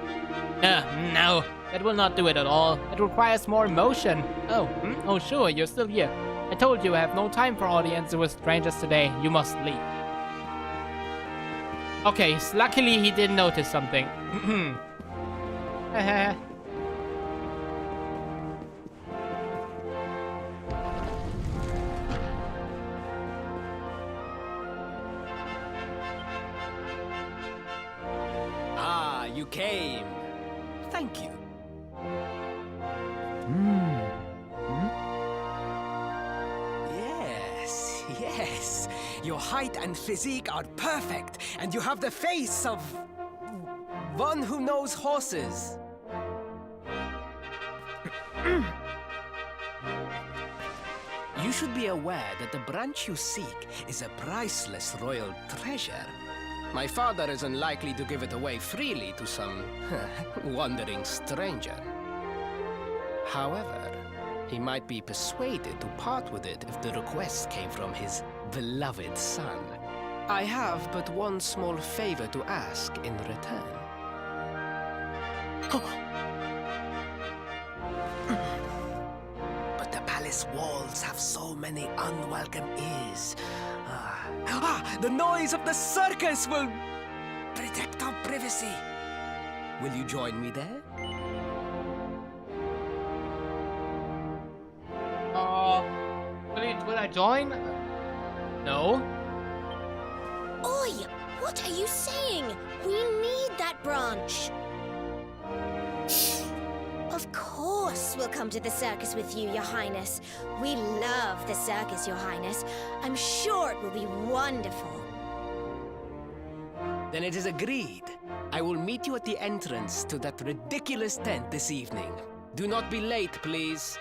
no, that will not do it at all. It requires more emotion. Oh, oh sure, you're still here. I told you I have no time for audiences with strangers today. You must leave. Okay, so luckily he didn't notice something. Ah, you came. Thank you. Yes, your height and physique are perfect, and you have the face of one who knows horses. You should be aware that the branch you seek is a priceless royal treasure. My father is unlikely to give it away freely to some wandering stranger. However, he might be persuaded to part with it if the request came from his beloved son. I have but one small favor to ask in return. But the palace walls have so many unwelcome ears. The noise of the circus will protect our privacy. Will you join me there? Will I join? No. Oi! What are you saying? We need that branch. Of course we'll come to the circus with you, Your Highness. We love the circus, Your Highness. I'm sure it will be wonderful. Then it is agreed. I will meet you at the entrance to that ridiculous tent this evening. Do not be late, please.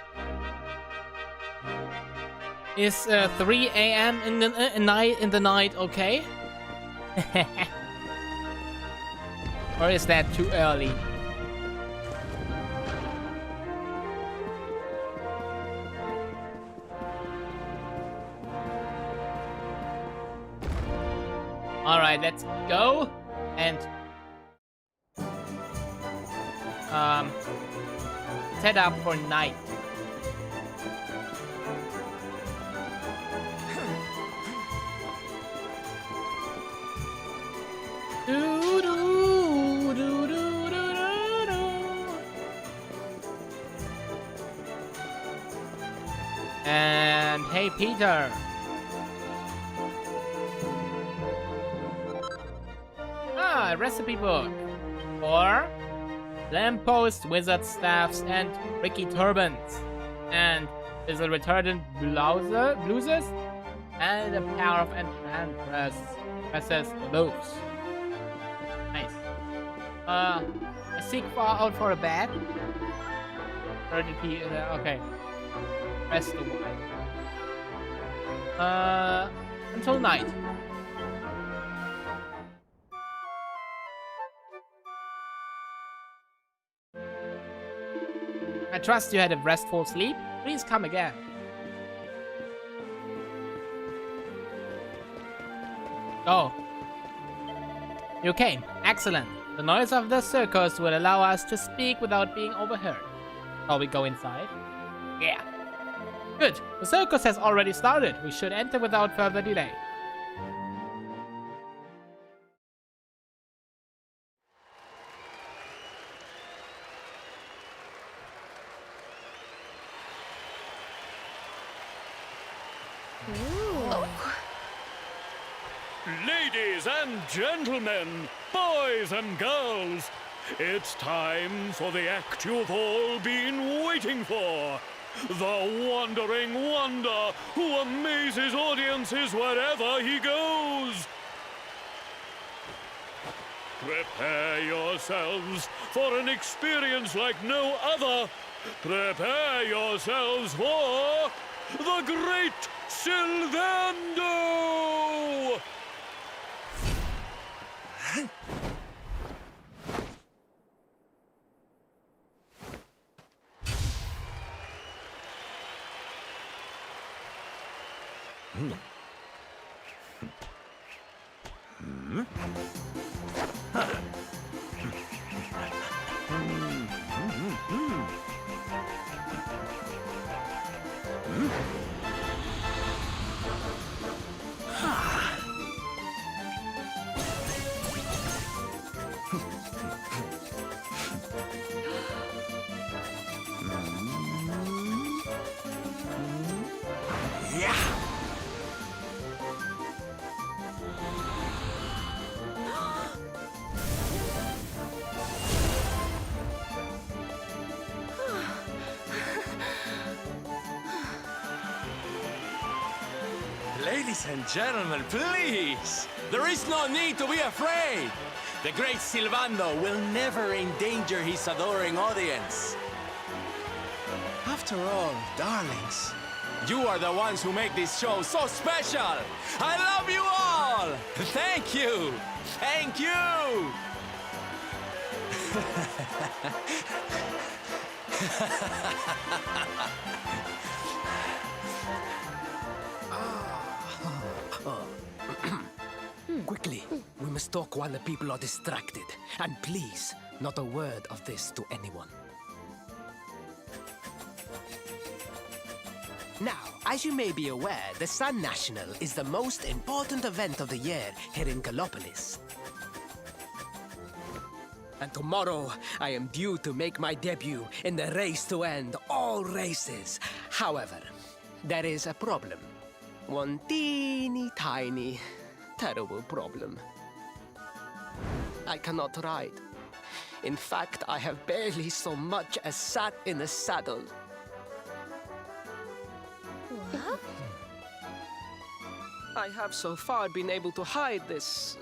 Is 3 a.m. in the night okay? Or is that too early? Alright, let's go and set up for night. And hey, Peter. Ah, a recipe book for lampposts, wizard staffs, and tricky turbans. And is a retardant blouses and a pair of enchantress for those. Nice. I seek out for a bed. 30 okay. Rest a while. Until night. I trust you had a restful sleep. Please come again. Oh. You came. Excellent. The noise of the circus will allow us to speak without being overheard. Shall we go inside? Yeah. Good. The circus has already started. We should enter without further delay. Ladies and gentlemen, boys and girls, it's time for the act you've all been waiting for. The Wandering Wonder, who amazes audiences wherever he goes. Prepare yourselves for an experience like no other. Prepare yourselves for the Great Sylvando! Ladies and gentlemen, please! There is no need to be afraid! The great Sylvando will never endanger his adoring audience. After all, darlings, you are the ones who make this show so special! I love you all! Thank you! Thank you! Quickly, we must talk while the people are distracted. And please, not a word of this to anyone. Now, as you may be aware, the Sun National is the most important event of the year here in Gallopolis. And tomorrow, I am due to make my debut in the race to end all races. However, there is a problem. One teeny tiny, terrible problem. I cannot ride. In fact, I have barely so much as sat in a saddle. What? I have so far been able to hide this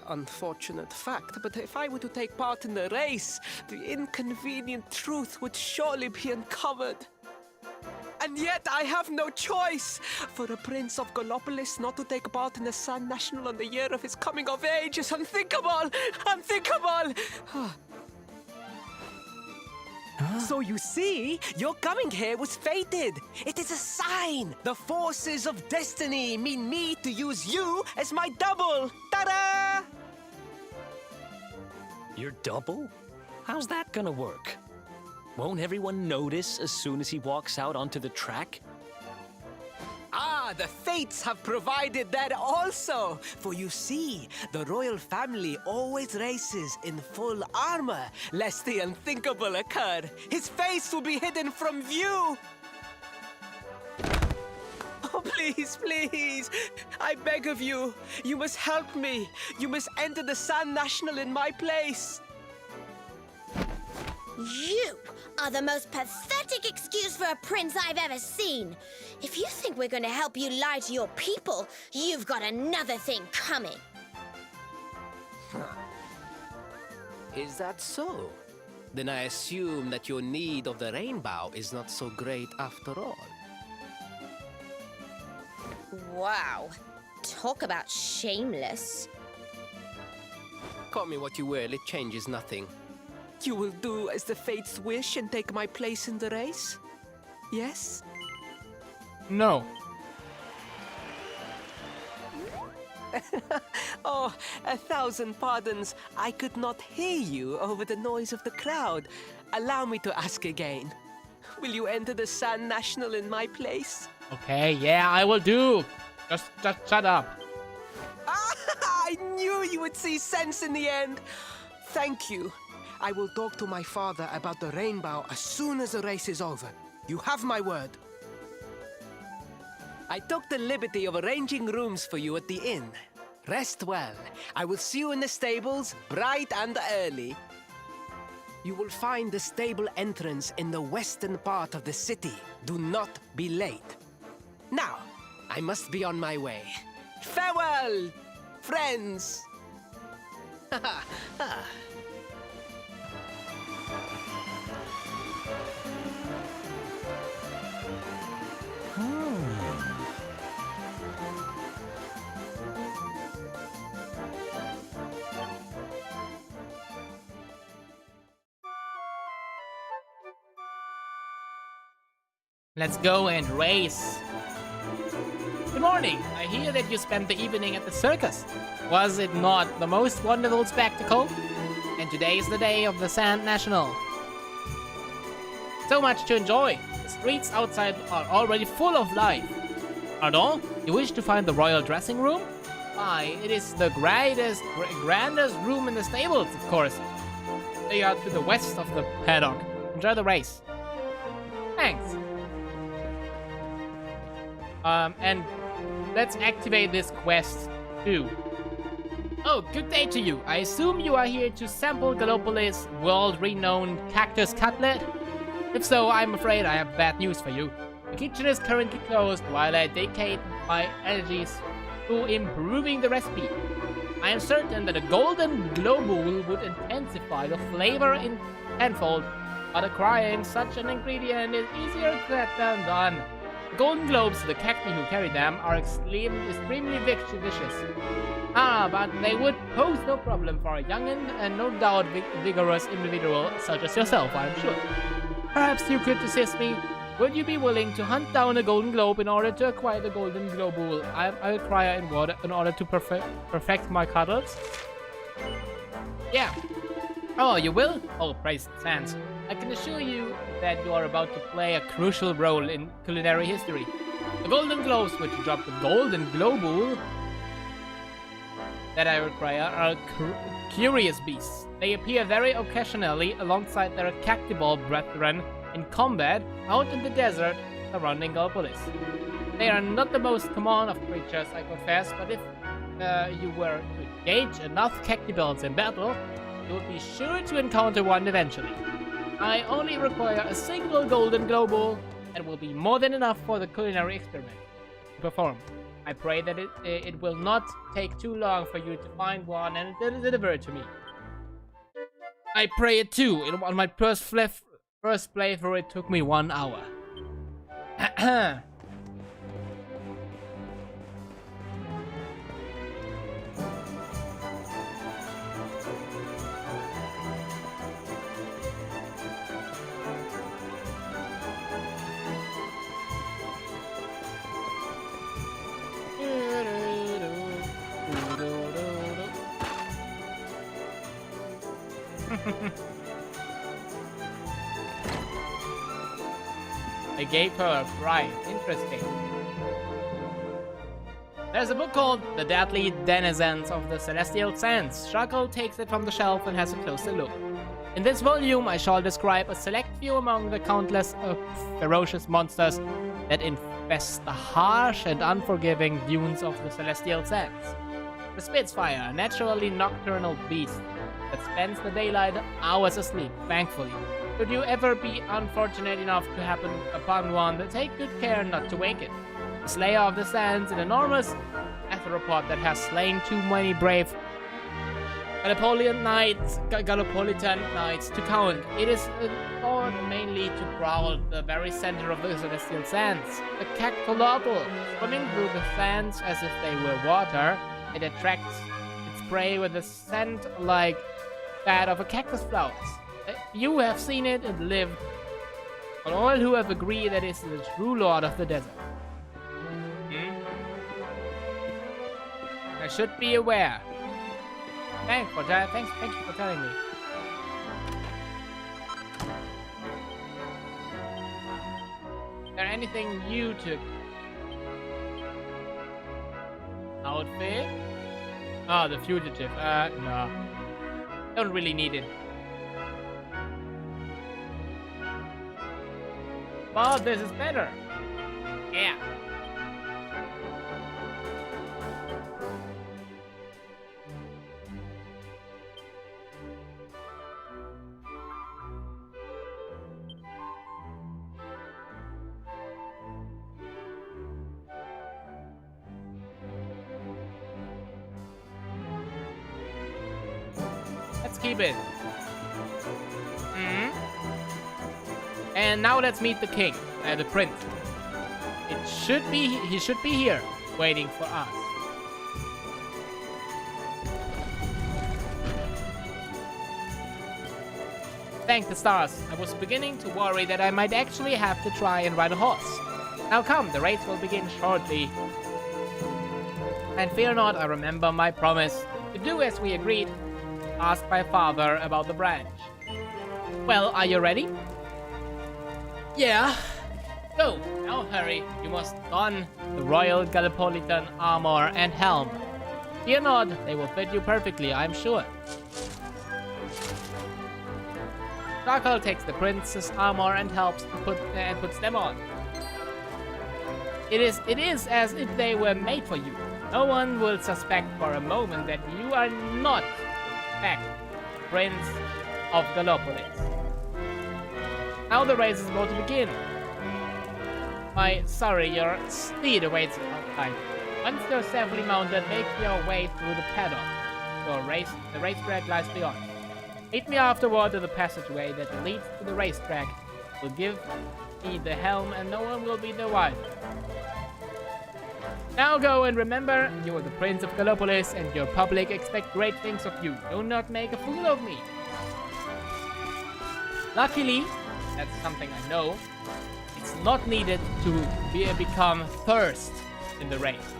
unfortunate fact, but if I were to take part in the race, the inconvenient truth would surely be uncovered. And yet I have no choice! For a prince of Gallopolis not to take part in the Sun National on the year of his coming of age is unthinkable! Unthinkable! So you see, your coming here was fated. It is a sign. The forces of destiny mean me to use you as my double. Ta-da! Your double? How's that gonna work? Won't everyone notice as soon as he walks out onto the track? Ah, the fates have provided that also. For you see, the royal family always races in full armor, lest the unthinkable occur. His face will be hidden from view. Oh, please, please. I beg of you. You must help me. You must enter the Sun National in my place. You are the most pathetic excuse for a prince I've ever seen. If you think we're going to help you lie to your people, you've got another thing coming. Is that so? Then I assume that your need of the rainbow is not so great after all. Wow. Talk about shameless. Call me what you will, it changes nothing. You will do as the fates wish and take my place in the race? Yes? No. Oh, 1,000 pardons. I could not hear you over the noise of the crowd. Allow me to ask again. Will you enter the Sand National in my place? Okay, yeah, I will do. Just shut up. I knew you would see sense in the end. Thank you. I will talk to my father about the rainbow as soon as the race is over. You have my word. I took the liberty of arranging rooms for you at the inn. Rest well. I will see you in the stables, bright and early. You will find the stable entrance in the western part of the city. Do not be late. Now, I must be on my way. Farewell, friends! Let's go and race. Good morning. I hear that you spent the evening at the circus. Was it not the most wonderful spectacle? And today is the day of the Sand National. So much to enjoy. The streets outside are already full of life. Pardon? You wish to find the royal dressing room? Why, it is the grandest room in the stables, of course. They are to the west of the paddock. Enjoy the race. Thanks. And let's activate this quest too. Oh, good day to you. I assume you are here to sample Gallopolis' world-renowned cactus cutlet? If so, I'm afraid I have bad news for you. The kitchen is currently closed while I dedicate my energies to improving the recipe. I am certain that a golden globule would intensify the flavor in tenfold, but acquiring such an ingredient is easier said than done. The golden globes, the cacti who carry them, are extremely vicious. But they would pose no problem for a young and no doubt vigorous individual such as yourself, I'm sure. Perhaps you could assist me. Would you be willing to hunt down a golden globe in order to acquire the golden globule I require in order to perfect my cuddles? Yeah. Oh, you will? Oh, praise the sands. I can assure you that you are about to play a crucial role in culinary history. The golden globes which drop the golden globule that I require are curious beasts. They appear very occasionally alongside their cactiball brethren in combat out in the desert surrounding Gallopolis. They are not the most common of creatures, I confess, but if you were to engage enough cactiballs in battle, you would be sure to encounter one eventually. I only require a single golden globule, and will be more than enough for the culinary experiment to perform. I pray that it will not take too long for you to find one and deliver it to me. I pray it too. On my first playthrough, it took me 1 hour. I gave her a prize. Interesting. There's a book called The Deadly Denizens of the Celestial Sands. Shark-Gull takes it from the shelf and has a closer look. In this volume, I shall describe a select few among the countless ferocious monsters that infest the harsh and unforgiving dunes of the Celestial Sands. The Spitfire, a naturally nocturnal beast that spends the daylight hours asleep, thankfully. Should you ever be unfortunate enough to happen upon one, then take good care not to wake it. The Slayer of the Sands, an enormous arthropod that has slain too many brave Gallopolitan knights to count. It is thought mainly to prowl the very center of the celestial sands. The cactolotl, swimming through the sands as if they were water, it attracts its prey with a scent like that of a cactus flowers. You have seen it and lived, but all who have agreed that it is the true lord of the desert. I should be aware. Thank you for telling me. Is there anything you took? Outfit? Oh, the fugitive. No. Don't really need it. But this is better. Yeah. Let's keep it. And now let's meet the king, the prince. He should be here, waiting for us. Thank the stars. I was beginning to worry that I might actually have to try and ride a horse. Now come, the race will begin shortly. And fear not, I remember my promise to do as we agreed. Ask my father about the branch. Well, are you ready? Yeah. Go, now hurry. You must don the royal Gallopolitan armor and helm. Fear not, they will fit you perfectly, I'm sure. Shark-Gull takes the prince's armor and puts them on. It is as if they were made for you. No one will suspect for a moment that you are not, in fact, Prince of Gallopolis. Now the race is about to begin. Your steed awaits outside. Once you're safely mounted, make your way through the paddock. The racetrack lies beyond. Meet me afterward to the passageway that leads to the racetrack. Will give me the helm and no one will be the wiser. Now go and remember, you are the Prince of Gallopolis and your public expect great things of you. Do not make a fool of me. Luckily, that's something I know, it's not needed to become first in the race.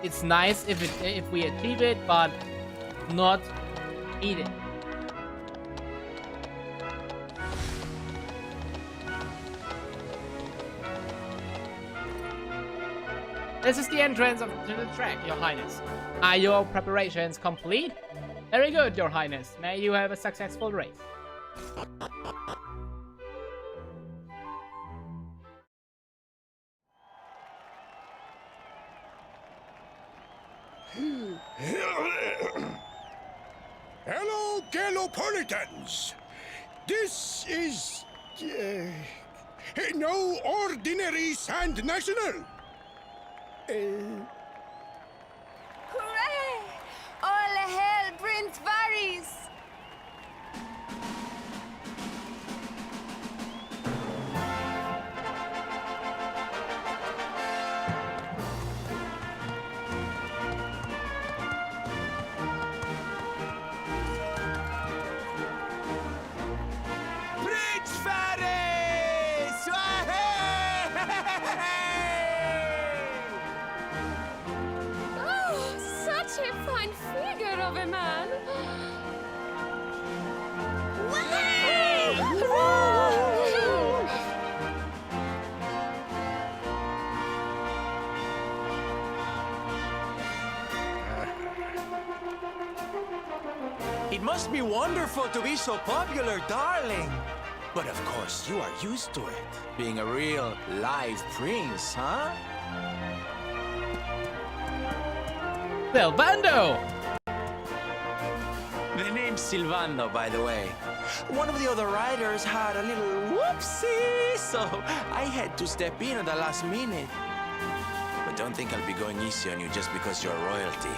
It's nice if we achieve it, but not needed. This is the entrance to the track, Your Highness. Are your preparations complete? Very good, Your Highness. May you have a successful race. Hello, Gallopolitans. This is no ordinary Sand National. Hooray! All hail Prince Varys! Prince Varys! Oh, such a fine figure of a man! It must be wonderful to be so popular, darling. But of course, you are used to it. Being a real live prince, huh? Silvando! The name's Silvando, by the way. One of the other riders had a little whoopsie, so I had to step in at the last minute. But don't think I'll be going easy on you just because you're royalty.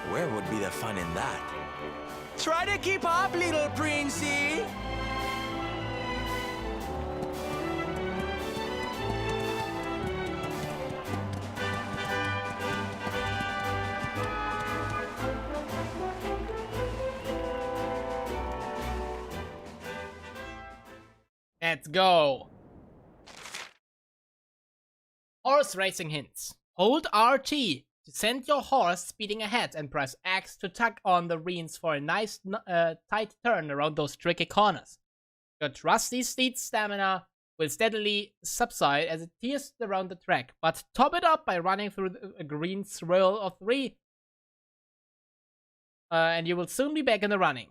Where would be the fun in that? Try to keep up, little princey! Let's go. Horse racing hints. Hold RT to send your horse speeding ahead and press X to tug on the reins for a nice tight turn around those tricky corners. Your trusty steed's stamina will steadily subside as it tears around the track, but top it up by running through a green swirl of 3. And you will soon be back in the running.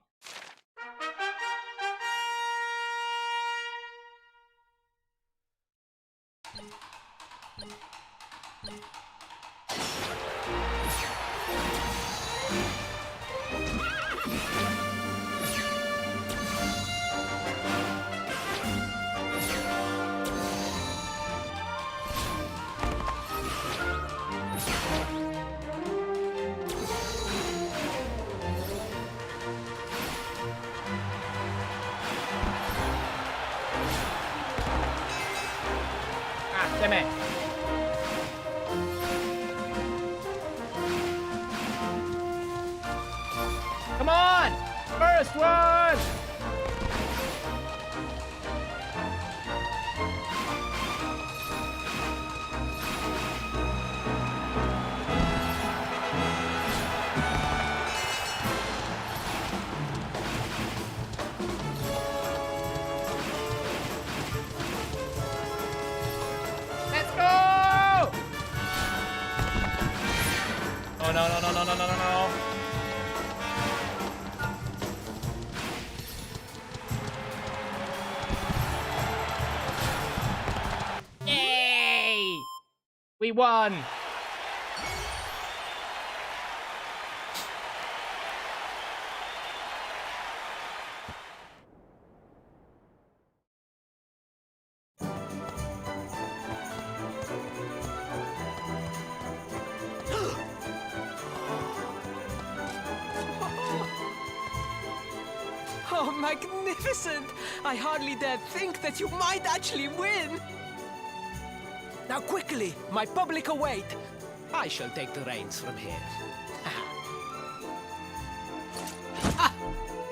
Damn it. Come on! First one! No. Yay! We won! Oh, magnificent! I hardly dared think that you might actually win! Now quickly, my public await! I shall take the reins from here.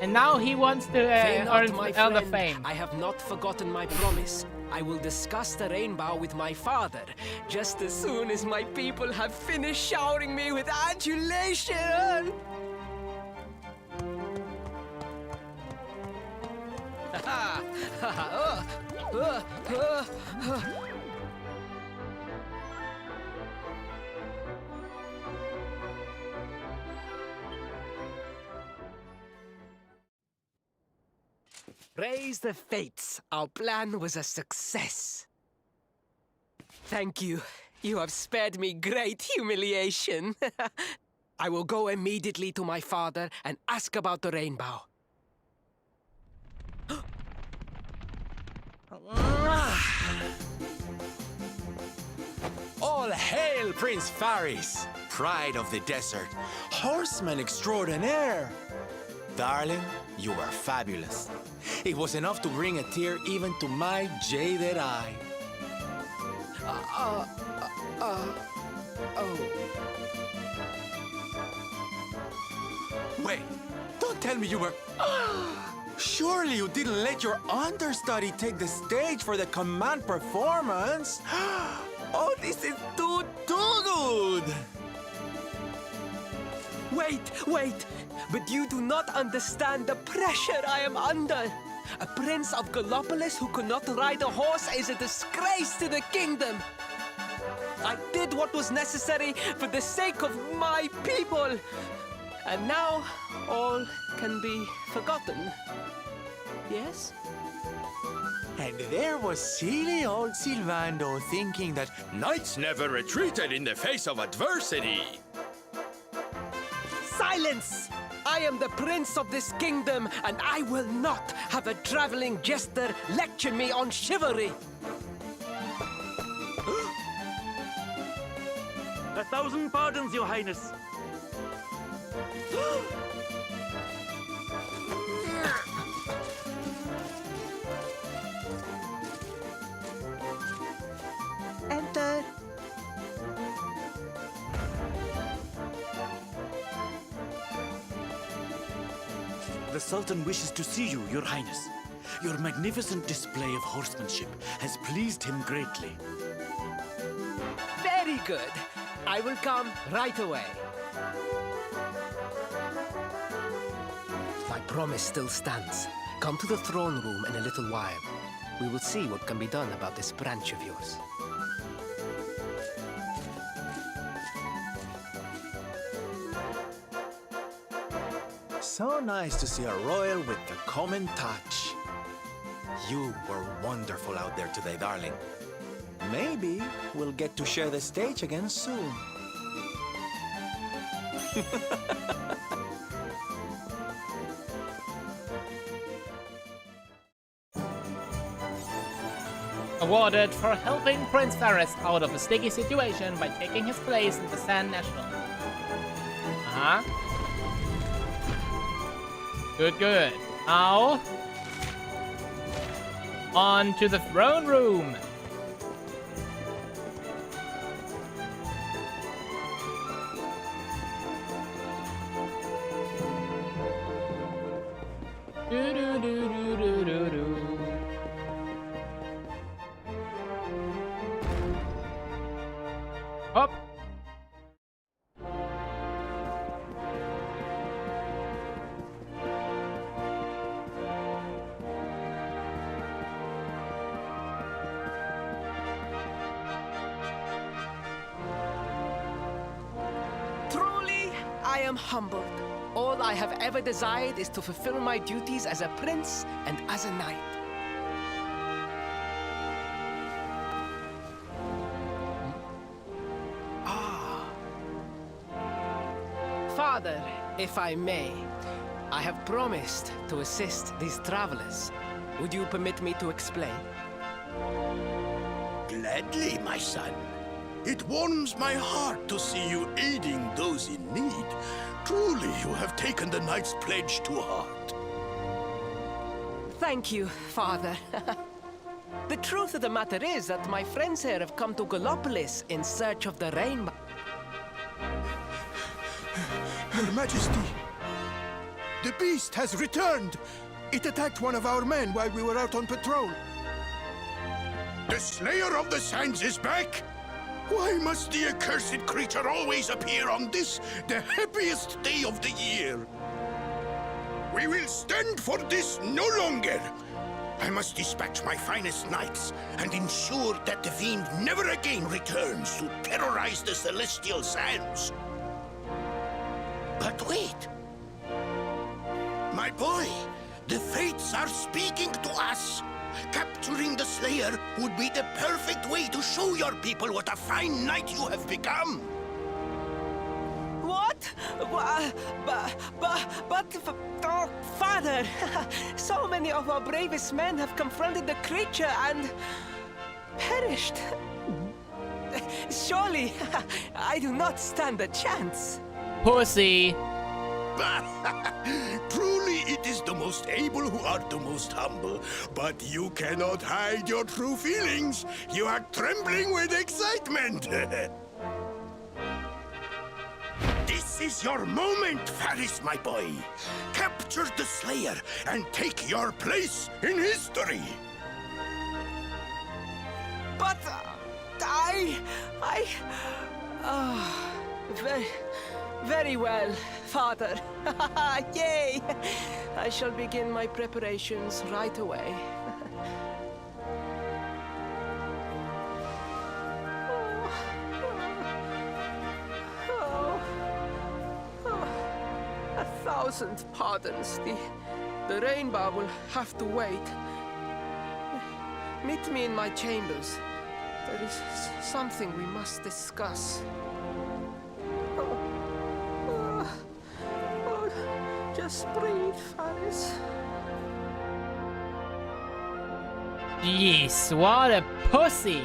And now he wants to earn Elder Fame. I have not forgotten my promise. I will discuss the rainbow with my father, just as soon as my people have finished showering me with adulation! Praise the fates, our plan was a success. Thank you. You have spared me great humiliation. I will go immediately to my father and ask about the rainbow. All hail Prince Faris, pride of the desert, horseman extraordinaire. Darling, you are fabulous. It was enough to bring a tear even to my jaded eye. Wait, don't tell me you were... Surely you didn't let your understudy take the stage for the command performance? Oh, this is too good! Wait! But you do not understand the pressure I am under. A prince of Gallopolis who could not ride a horse is a disgrace to the kingdom. I did what was necessary for the sake of my people. And now all can be forgotten. Yes? And there was silly old Silvando thinking that knights never retreated in the face of adversity. Silence! I am the prince of this kingdom, and I will not have a traveling jester lecture me on chivalry. 1,000 pardons, Your Highness. Enter. The Sultan wishes to see you, Your Highness. Your magnificent display of horsemanship has pleased him greatly. Very good. I will come right away. My promise still stands. Come to the throne room in a little while. We will see what can be done about this branch of yours. So nice to see a royal with the common touch. You were wonderful out there today, darling. Maybe we'll get to share the stage again soon. Awarded for helping Prince Faris out of a sticky situation by taking his place in the Sand National. Uh-huh. Good, good. Now, on to the throne room. Do do do do do do do. Up. Truly, I am humbled. All I have ever desired is to fulfill my duties as a prince and as a knight. Father, if I may, I have promised to assist these travelers. Would you permit me to explain? Gladly, my son. It warms my heart to see you aiding those in need. Truly, you have taken the knight's pledge to heart. Thank you, Father. The truth of the matter is that my friends here have come to Gallopolis in search of the rainbow. Your Majesty, the beast has returned. It attacked one of our men while we were out on patrol. The Slayer of the Sands is back? Why must the accursed creature always appear on this, the happiest day of the year? We will stand for this no longer. I must dispatch my finest knights and ensure that the fiend never again returns to terrorize the celestial sands. But wait! My boy, the fates are speaking to us. Capturing the Slayer would be the perfect way to show your people what a fine knight you have become. What? Oh, Father! So many of our bravest men have confronted the creature and perished. Surely, I do not stand a chance. Pussy. Truly, it is the most able who are the most humble. But you cannot hide your true feelings. You are trembling with excitement. This is your moment, Faris, my boy. Capture the Slayer and take your place in history. But very well, Father. Yay! I shall begin my preparations right away. A thousand pardons. The rainbow will have to wait. Meet me in my chambers. There is something we must discuss. Just breathe, Faris. Jeez, what a pussy!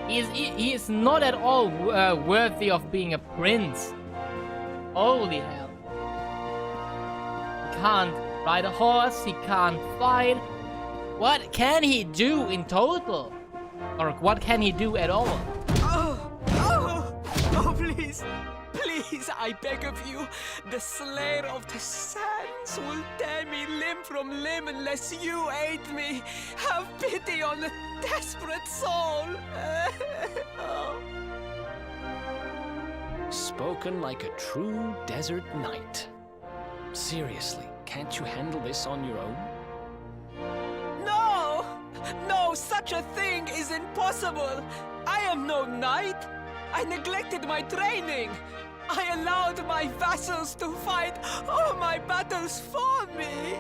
He is not at all worthy of being a prince. Holy hell. can't ride a horse, he can't fight. What can he do in total? Or what can he do at all? Oh, please. Please, I beg of you. The Slayer of the Sands will tear me limb from limb unless you aid me. Have pity on a desperate soul. Oh. Spoken like a true desert knight. Seriously, can't you handle this on your own? No! No, such a thing is impossible! I am no knight! I neglected my training! I allowed my vassals to fight all my battles for me!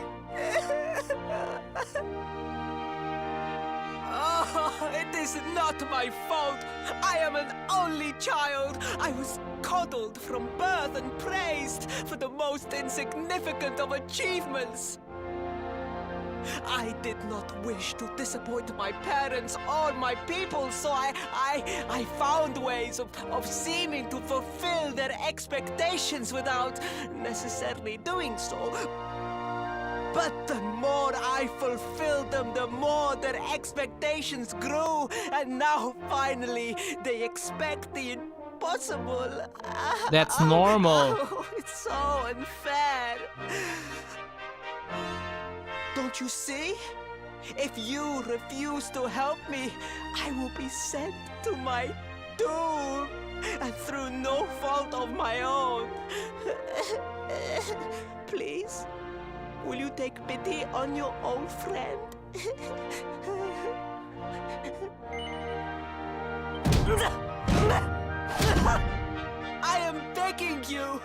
Oh, it is not my fault! I am an only child! I was coddled from birth and praised for the most insignificant of achievements! I did not wish to disappoint my parents or my people, so I found ways of seeming to fulfill their expectations without necessarily doing so. But the more I fulfilled them, the more their expectations grew, and now finally they expect the impossible. That's normal. Oh, it's so unfair. Don't you see? If you refuse to help me, I will be sent to my doom, and through no fault of my own. Please, will you take pity on your old friend? I am begging you!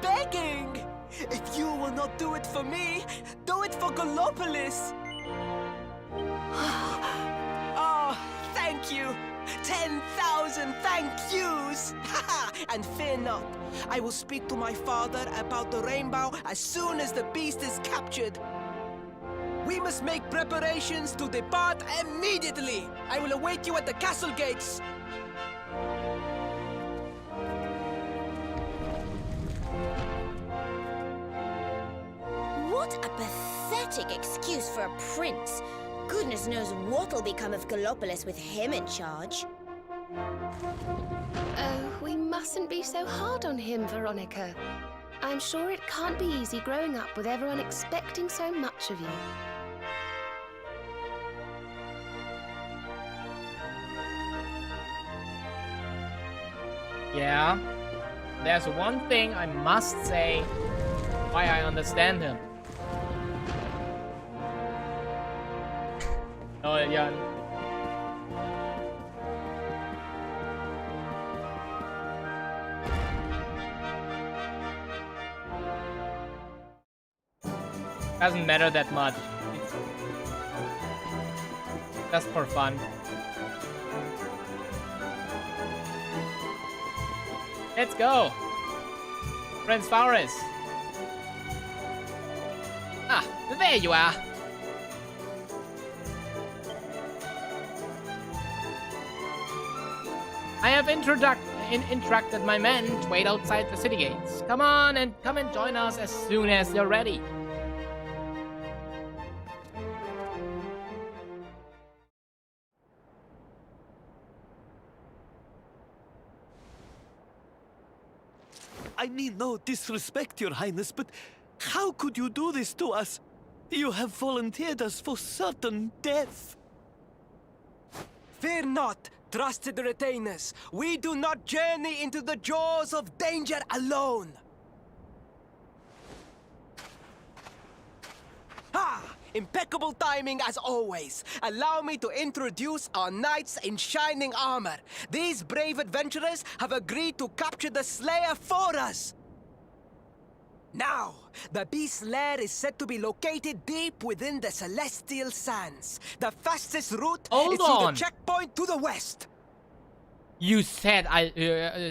Begging! If you will not do it for me, do it for Gallopolis! Oh, thank you! 10,000 thank yous! And fear not, I will speak to my father about the rainbow as soon as the beast is captured. We must make preparations to depart immediately! I will await you at the castle gates! What a pathetic excuse for a prince. Goodness knows what'll become of Gallopolis with him in charge. Oh, we mustn't be so hard on him, Veronica. I'm sure it can't be easy growing up with everyone expecting so much of you. Yeah. There's one thing I must say why I understand him. Oh, yeah. Doesn't matter that much. It's just for fun. Let's go! Prince Faris. Ah, there you are. I have instructed my men to wait outside the city gates. Come and join us as soon as you're ready. I mean no disrespect, Your Highness, but how could you do this to us? You have volunteered us for certain death. Fear not, trusted retainers. We do not journey into the jaws of danger alone. Ha! Impeccable timing as always. Allow me to introduce our knights in shining armor. These brave adventurers have agreed to capture the Slayer for us. Now, the beast's lair is said to be located deep within the Celestial Sands. The fastest route is through the checkpoint to the west. You said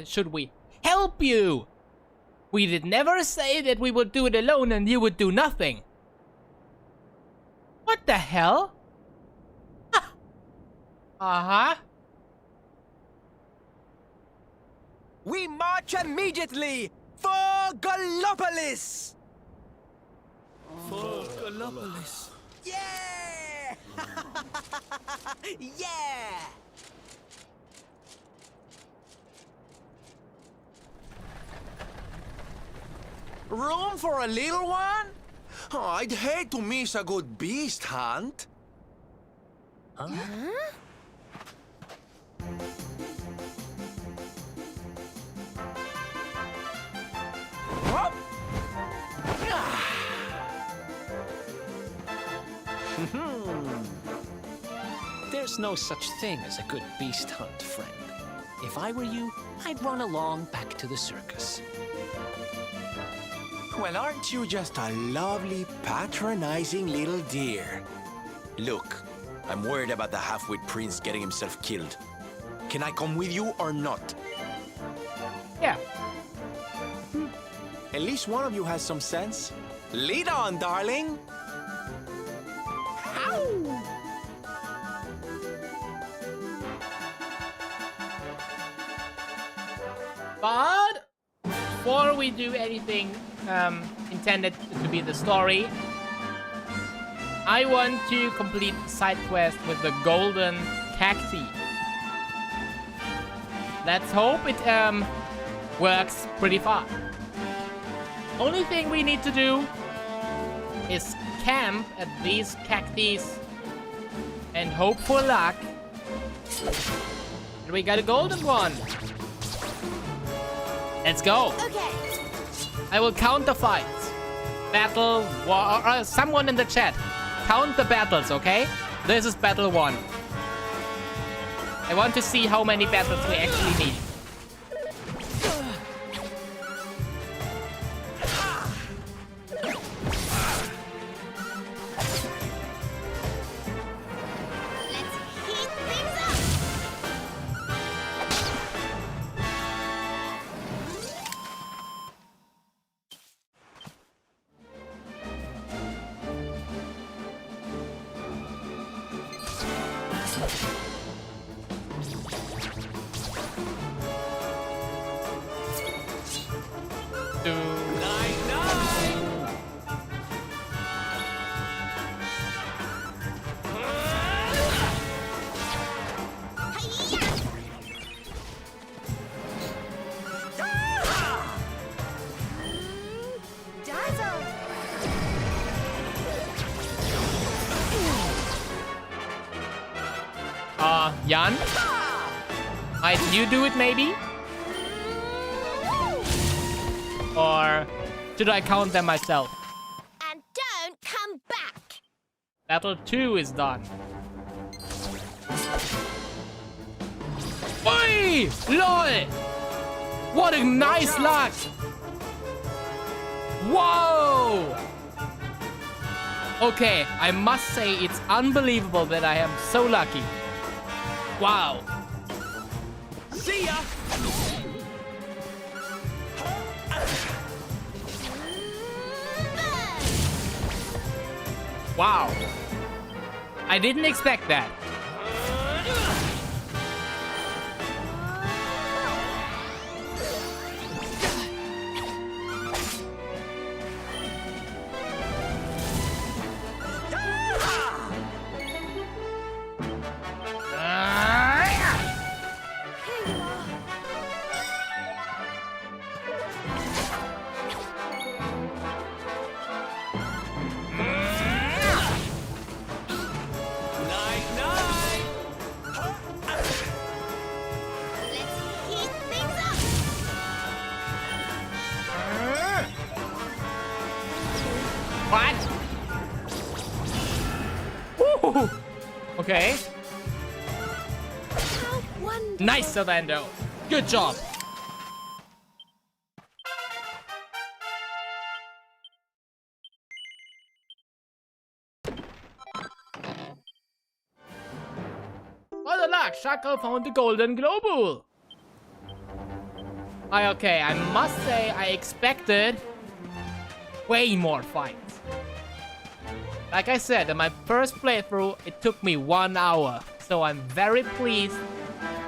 should we help you? We did never say that we would do it alone and you would do nothing. What the hell? Uh-huh. We march immediately for Gallopolis! Gallopolis. Yeah! Yeah! Room for a little one? Oh, I'd hate to miss a good beast hunt. Huh? There's no such thing as a good beast hunt, friend. If I were you, I'd run along back to the circus. Well, aren't you just a lovely, patronizing little dear? Look, I'm worried about the half-wit prince getting himself killed. Can I come with you or not? Yeah. At least one of you has some sense. Lead on, darling! But before we do anything intended to be the story, I want to complete the side quest with the golden cacti. Let's hope it works pretty far. Only thing we need to do is camp at these cactus and hope for luck. And we got a golden one. Let's go. Okay. I will count the fights. Battle, war, someone in the chat. Count the battles, okay? This is battle 1. I want to see how many battles we actually need. Let's heat things up. Dazzle! Jan? Might you do it maybe? Or should I count them myself? And don't come back. Battle 2 is done. Oi! LOL! What a nice luck! Whoa! Okay, I must say it's unbelievable that I am so lucky. Wow. See ya! Wow. I didn't expect that. What? Woo! Okay. Nice, Orlando. Good job. What a luck! Shark-Gull found the golden globule. Okay, I must say I expected way more fights. Like I said, in my first playthrough, it took me 1 hour. So I'm very pleased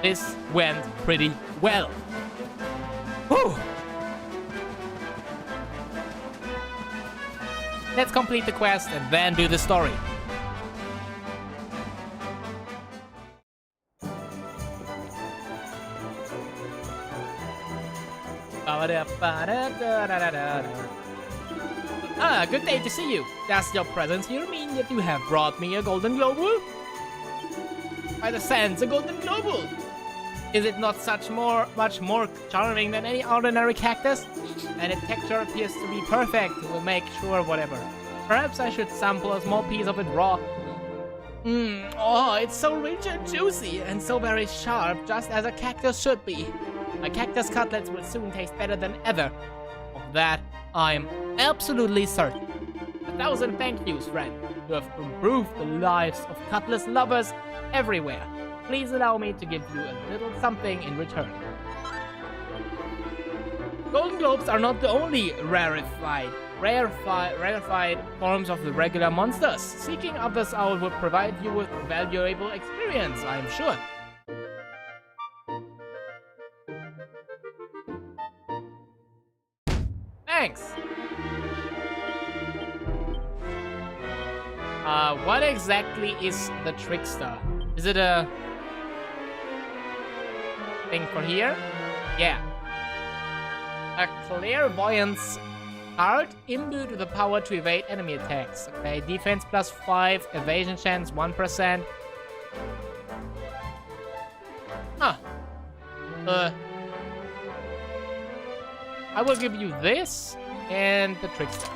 this went pretty well. Whew. let's complete the quest and then do the story. Ah, good day to see you. Does your presence here mean that you have brought me a golden globule? By the sands, a golden globule! Is it not much more charming than any ordinary cactus? And its texture appears to be perfect. We'll make sure whatever. Perhaps I should sample a small piece of it raw. Oh, it's so rich and juicy, and so very sharp, just as a cactus should be. My cactus cutlets will soon taste better than ever. Of that, I'm absolutely certain. 1,000 thank yous, friend. You have improved the lives of cutlass lovers everywhere. Please allow me to give you a little something in return. Golden globes are not the only rarefied forms of the regular monsters. Seeking others out will provide you with valuable experience, I am sure. Thanks! What exactly is the trickster? Is it a thing for here? Yeah. A clairvoyance card imbued with the power to evade enemy attacks. Okay, defense plus 5, evasion chance 1%. Huh. I will give you this and the trickster.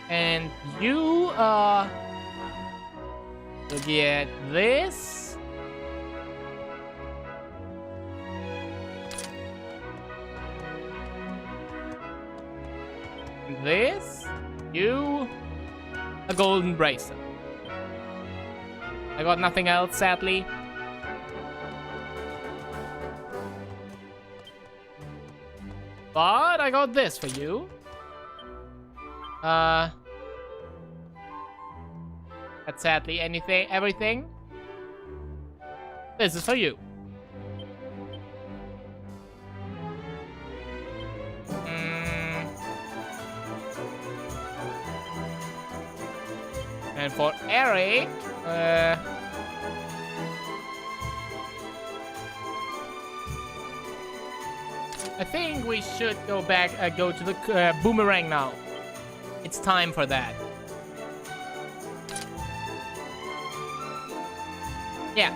And you, will get this. This. You, a golden bracelet. I got nothing else, sadly. But I got this for you. That's sadly everything. This is for you. And for Eric, I think we should go to the boomerang now. It's time for that. Yeah.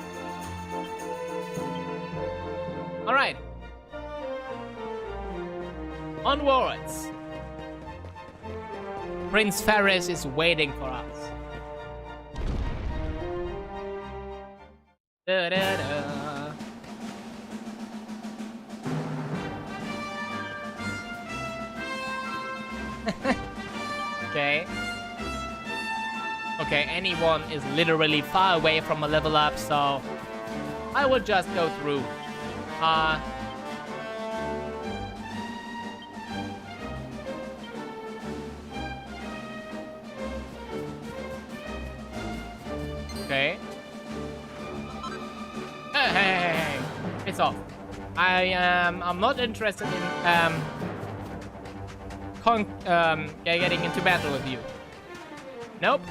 All right. Onwards. Prince Faris is waiting for us. Da-da-da. Okay. Okay, anyone is literally far away from a level up, so I will just go through. Okay. Hey. It's off. I'm not interested in getting into battle with you. Nope.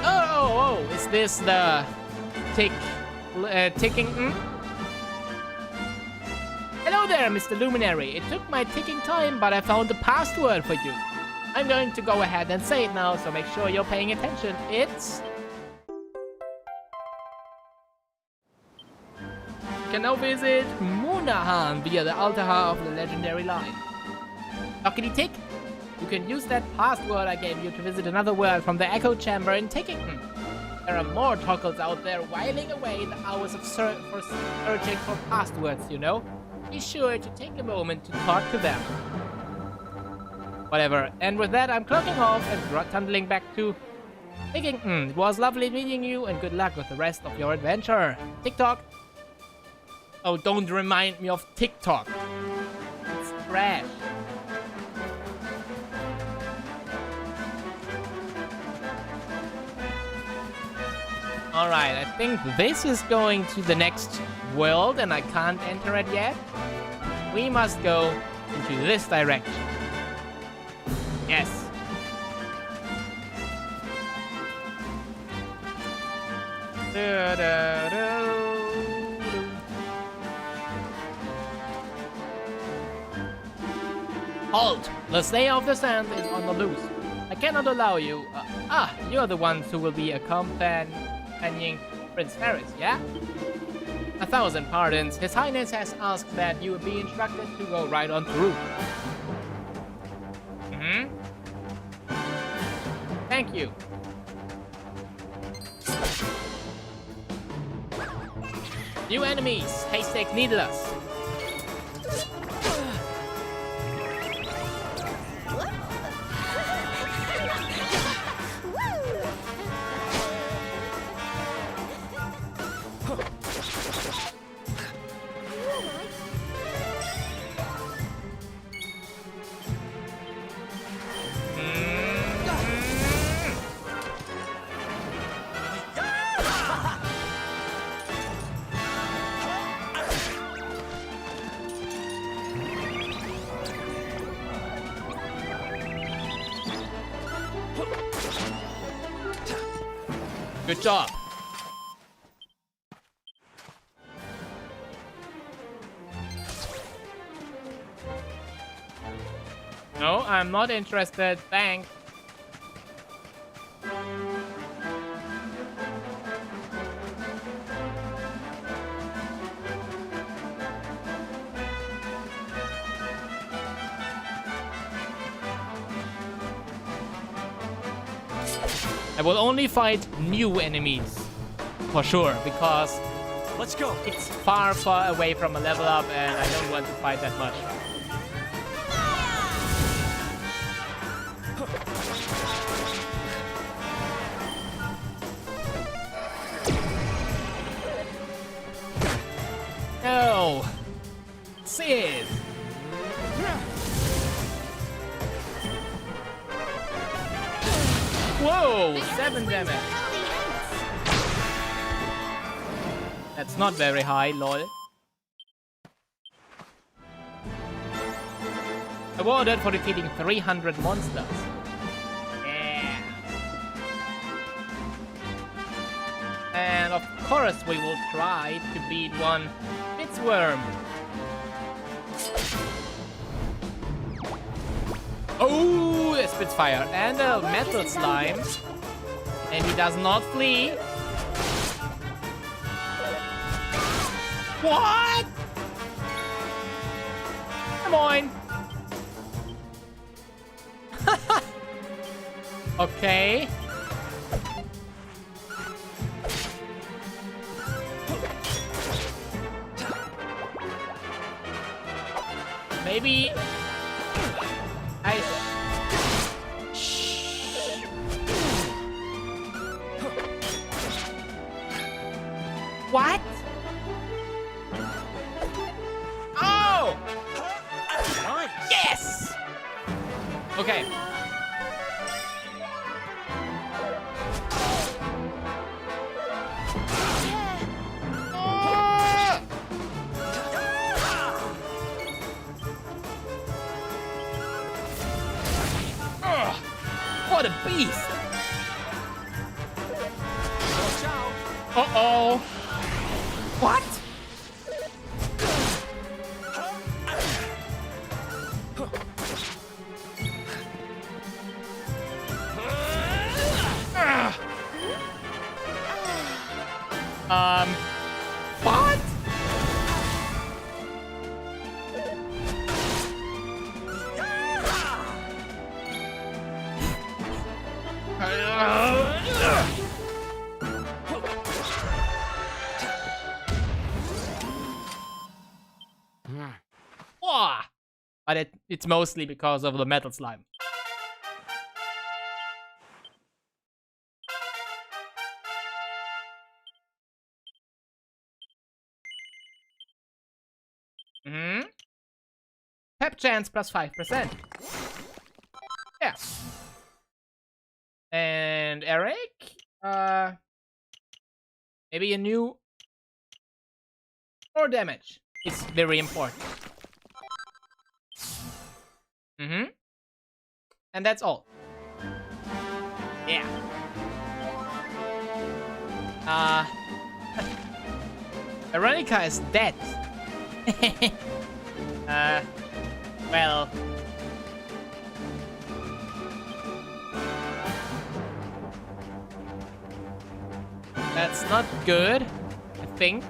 Oh, is this the ticking? Hello there, Mr. Luminary. It took my ticking time, but I found the password for you. I'm going to go ahead and say it now, so make sure you're paying attention. It's... You can now visit Munahan via the Altar of the legendary line. Dockety tick? You can use that password I gave you to visit another world from the Echo Chamber in Tickington. There are more Tockles out there whiling away the hours of searching for passwords, you know. Be sure to take a moment to talk to them. Whatever. And with that, I'm clocking off and tunneling back to It was lovely meeting you and good luck with the rest of your adventure. TikTok. Oh, don't remind me of TikTok. It's trash. Alright, I think this is going to the next world and I can't enter it yet. We must go into this direction. Yes. Halt! The Slayer of the Sand is on the loose. I cannot allow you. You're the ones who will be accompanying Prince Ferris, yeah? 1,000 pardons. His Highness has asked that you be instructed to go right on through. Thank you. New enemies. Haystack Needlers. Good job. No, I'm not interested. Thanks. I will only fight new enemies, for sure, because Let's go. it's far, far away from a level up and I don't want to fight that much. No! Sid! Whoa! 7 damage. That's not very high, lol. Awarded for defeating 300 monsters. Yeah. And of course we will try to beat one Fitzworm. Oh, a Spitfire and a Metal Slime. And he does not flee. What? Come on. Okay. Maybe What? Oh! Nice. Yes! Okay. What a beast! Uh-oh. What? What? But it's mostly because of the Metal Slime. Mm-hmm. Pep chance plus 5%. Yeah. And Eric? Maybe a new... More damage. It's very important. Mm-hmm. And that's all. Yeah. Veronica is dead. Well... That's not good, I think.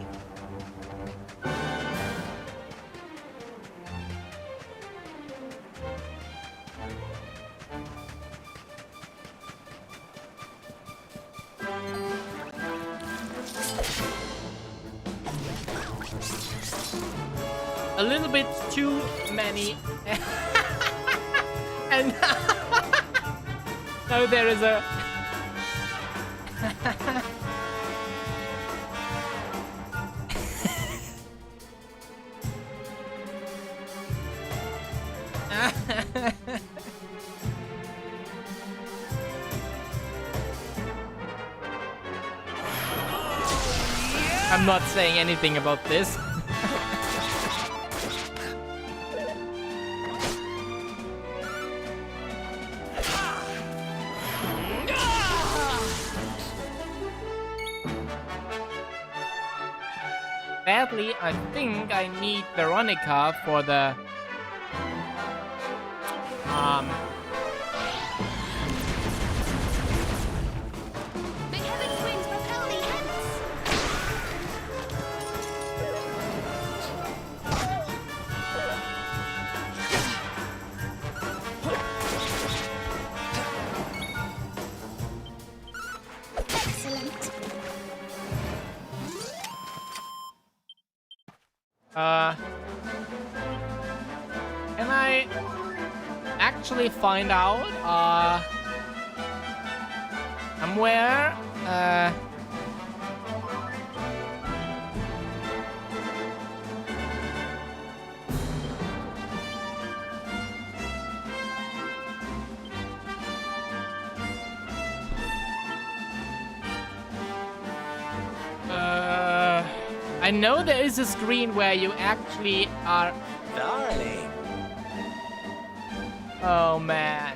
A little bit too many. And now there is a... I'm not saying anything about this. Sadly, I think I need Veronica for the... May heaven's winds propel thee hence! Excellent. Can I actually find out, somewhere, I know there is a screen where you actually are... Darling. Oh, man.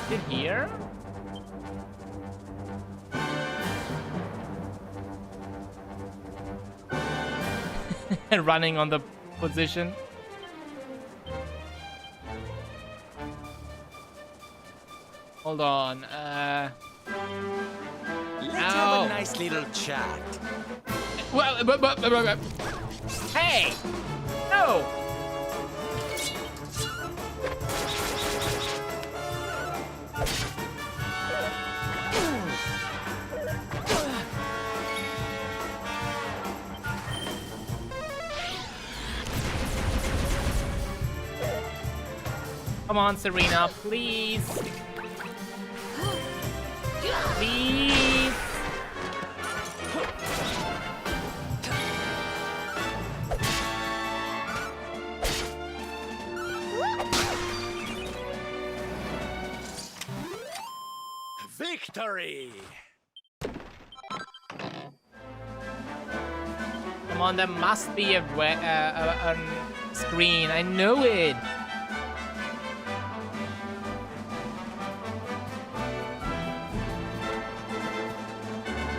Is it here? Running on the position. Hold on, Let's have a nice little chat. Well, hey! No! Come on, Serena, please. Please. Victory! Come on, there must be a screen. I know it.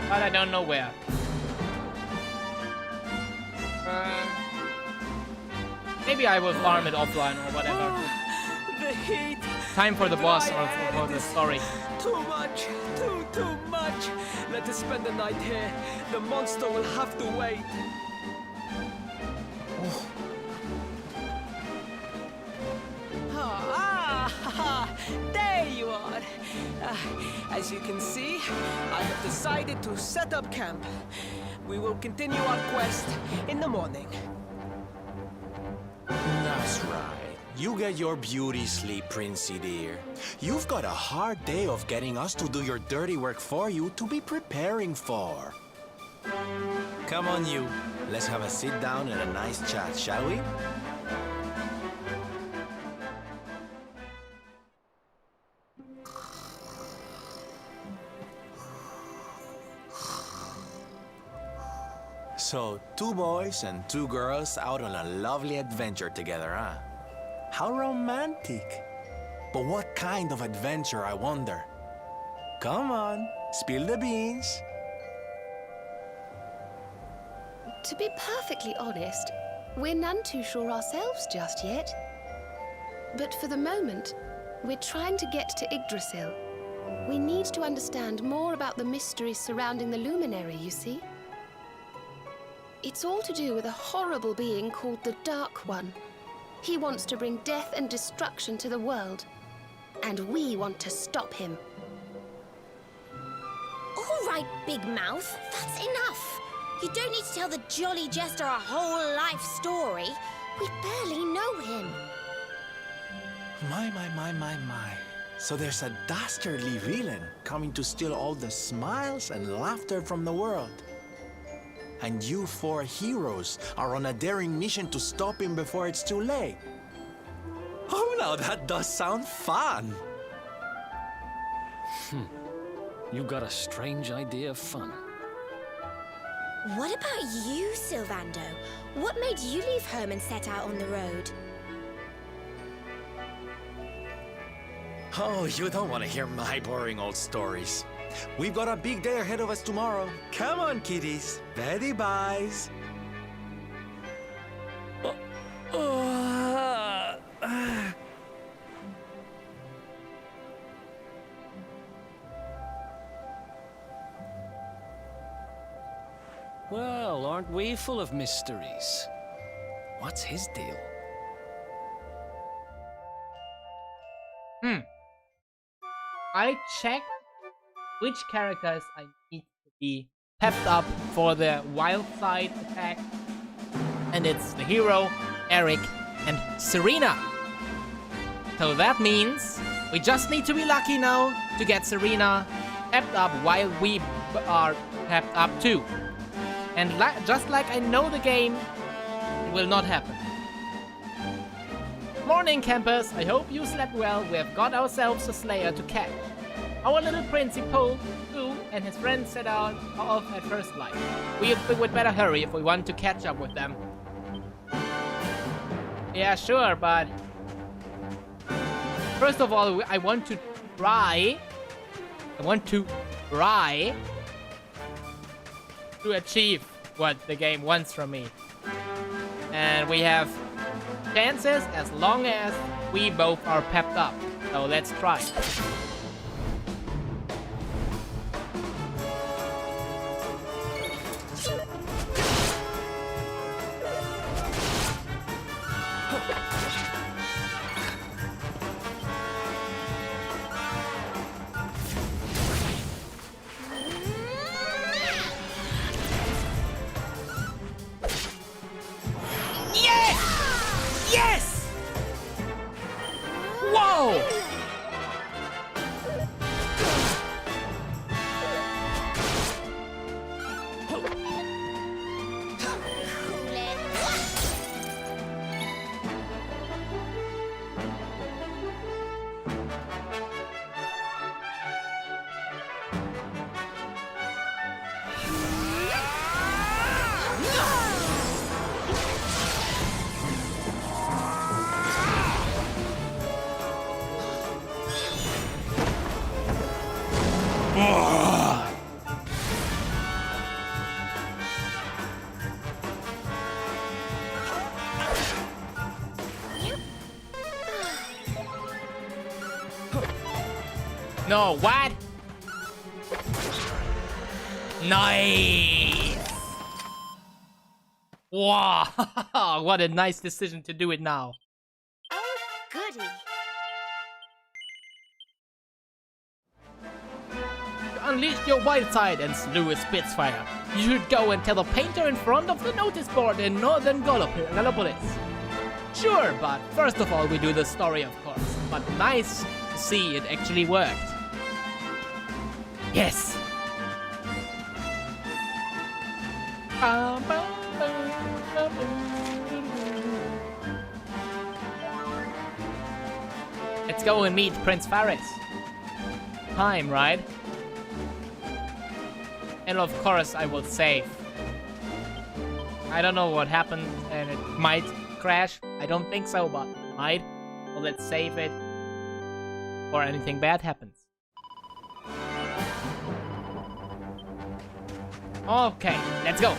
But I don't know where. Maybe I will farm it offline or whatever. The heat. Time for the boss or for the story. Too much. Too much. Let us spend the night here. The monster will have to wait. There you are. As you can see, I have decided to set up camp. We will continue our quest in the morning. That's right. You get your beauty sleep, Princey dear. You've got a hard day of getting us to do your dirty work for you to be preparing for. Come on, you. Let's have a sit down and a nice chat, shall we? So, 2 boys and 2 girls out on a lovely adventure together, huh? How romantic. But what kind of adventure, I wonder? Come on, spill the beans. To be perfectly honest, we're none too sure ourselves just yet. But for the moment, we're trying to get to Yggdrasil. We need to understand more about the mysteries surrounding the luminary, you see. It's all to do with a horrible being called the Dark One. He wants to bring death and destruction to the world. And we want to stop him. All right, Big Mouth, that's enough. You don't need to tell the Jolly Jester our whole life story. We barely know him. My. So there's a dastardly villain coming to steal all the smiles and laughter from the world. And you 4 heroes are on a daring mission to stop him before it's too late. Oh, now that does sound fun. You got a strange idea of fun. What about you, Sylvando? What made you leave home and set out on the road? Oh, you don't want to hear my boring old stories. We've got a big day ahead of us tomorrow. Come on, kiddies. Betty buys. Well, aren't we full of mysteries? What's his deal? I checked which characters I need to be pepped up for the wild side attack. And it's the hero, Eric, and Serena. So that means we just need to be lucky now to get Serena pepped up while we are pepped up too. And just like I know the game, it will not happen. Morning, campers. I hope you slept well. We have got ourselves a slayer to catch. Our little Princey Pole, Pooh, and his friends set out off at first light. We would better hurry if we want to catch up with them. Yeah, sure, but first of all, I want to try to achieve what the game wants from me. And we have chances as long as we both are pepped up. So let's try. Yes! Whoa! No, what? Nice! Wow, what a nice decision to do it now. Oh, goody. To unleash your wild side and slew a Spitfire, you should go and tell the painter in front of the notice board in northern Gallopolis. Sure, but first of all we do the story, of course. But nice to see it actually worked. Yes! Let's go and meet Prince Faris. Time, right? And of course I will save. I don't know what happened and it might crash. I don't think so, but it might. So let's save it before anything bad happens. Okay, let's go.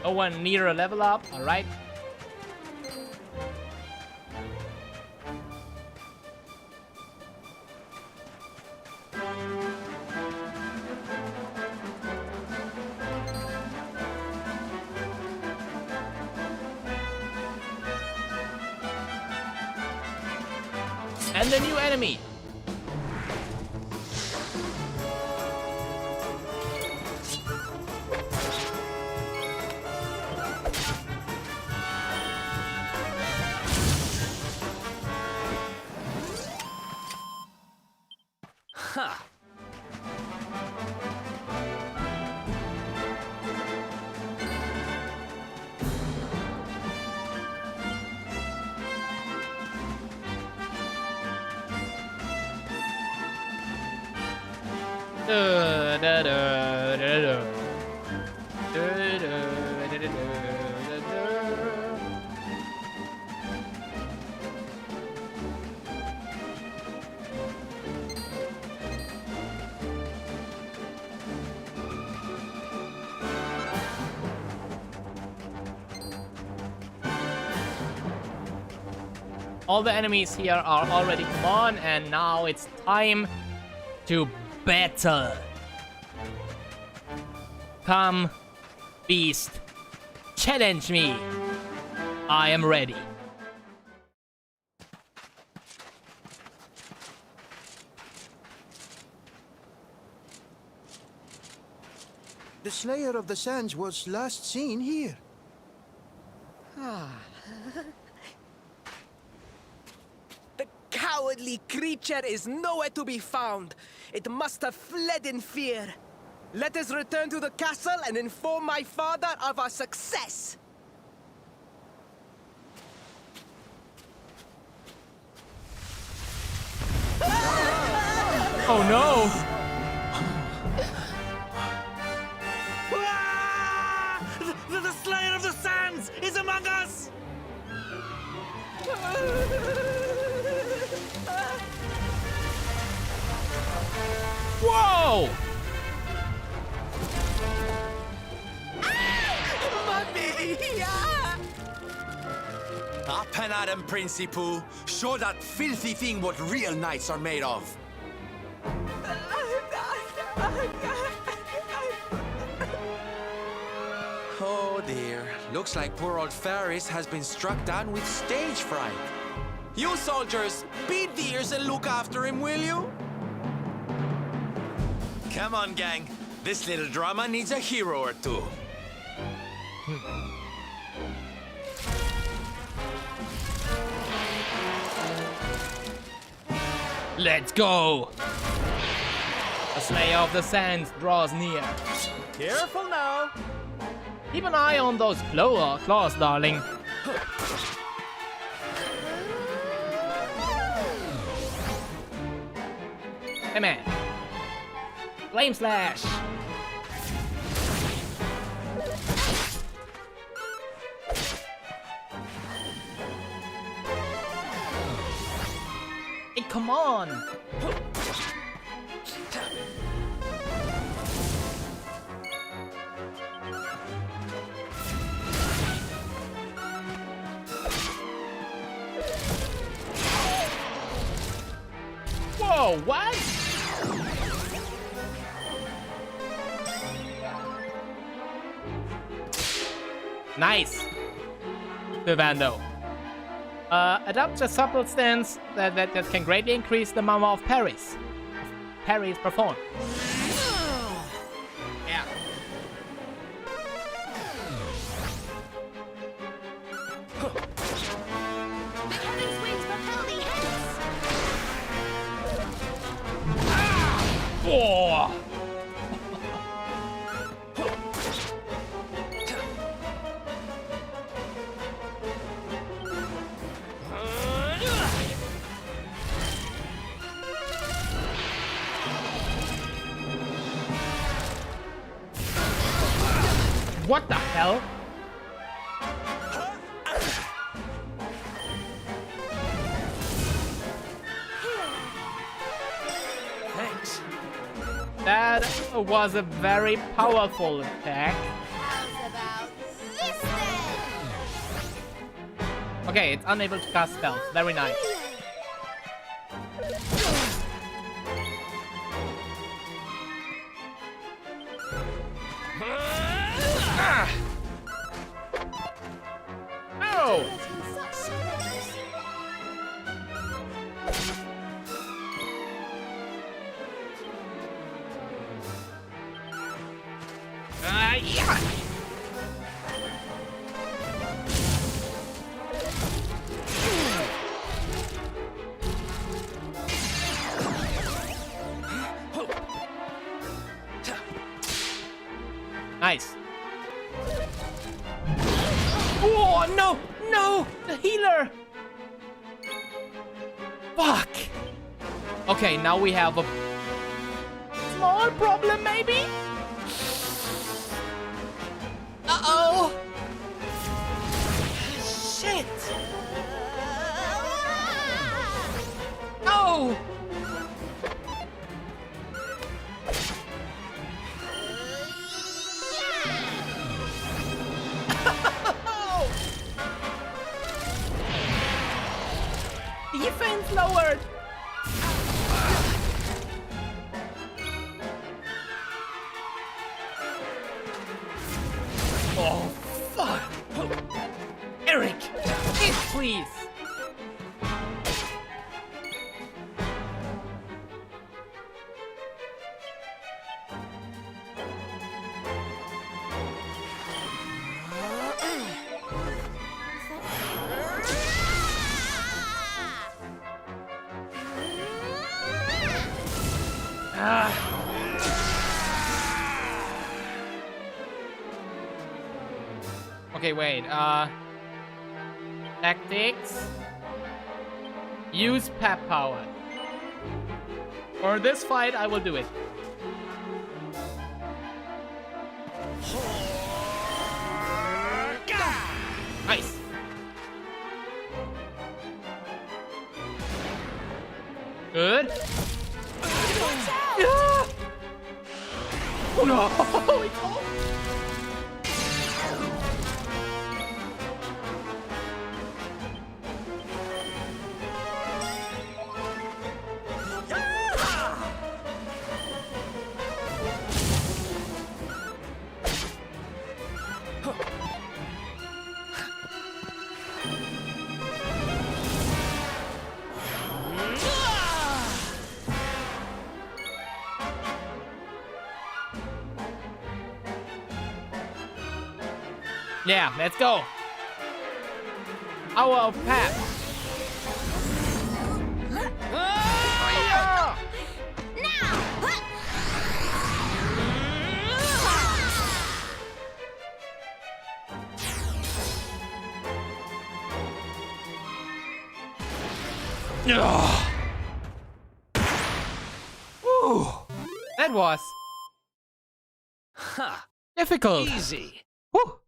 No one near a level up, alright. And the new enemy. Ha! All the enemies here are already come on, and now it's time to battle. Come, beast, challenge me. I am ready. The Slayer of the Sands was last seen here. The cowardly creature is nowhere to be found. It must have fled in fear. Let us return to the castle and inform my father of our success. Oh no! The Slayer of the Sands is among us! Whoa! Up and at him, Principal. Show that filthy thing what real knights are made of. Oh dear. Looks like poor old Faris has been struck down with stage fright. You soldiers, beat the ears and look after him, will you? Come on, gang. This little drama needs a hero or two. Let's go! The Slayer of the Sands draws near. Careful now. Keep an eye on those claws, darling. Hey man. Flame Slash! Hey, come on! Whoa, what? Nice! Devando. Adopt a supple stance that can greatly increase the number of parries. Parries performed. Yeah. What the hell? Thanks. That was a very powerful attack. How's about this then? Okay, it's unable to cast spells. Very nice. Ah! Oh! Yeah! Nice. Oh, no! No! The healer! Fuck! Okay, now we have a small problem, maybe? Uh-oh! Shit! Oh! Defense lowered! Oh, fuck! Eric! Hit, please! Okay, wait, tactics. Use pep power. For this fight, I will do it. Nice. Good. Yeah. Oh no! It's all... Yeah, let's go. Hour of Pep. Ooh, that was difficult. Easy. Whew.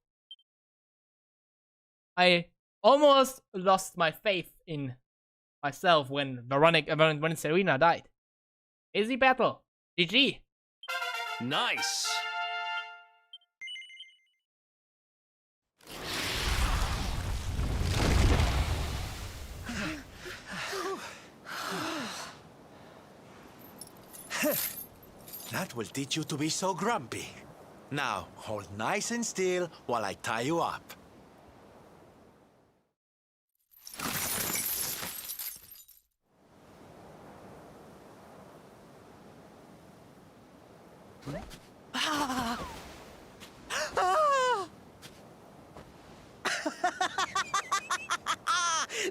I almost lost my faith in myself when when Serena died. Easy battle. GG. Nice. That will teach you to be so grumpy. Now, hold nice and still while I tie you up.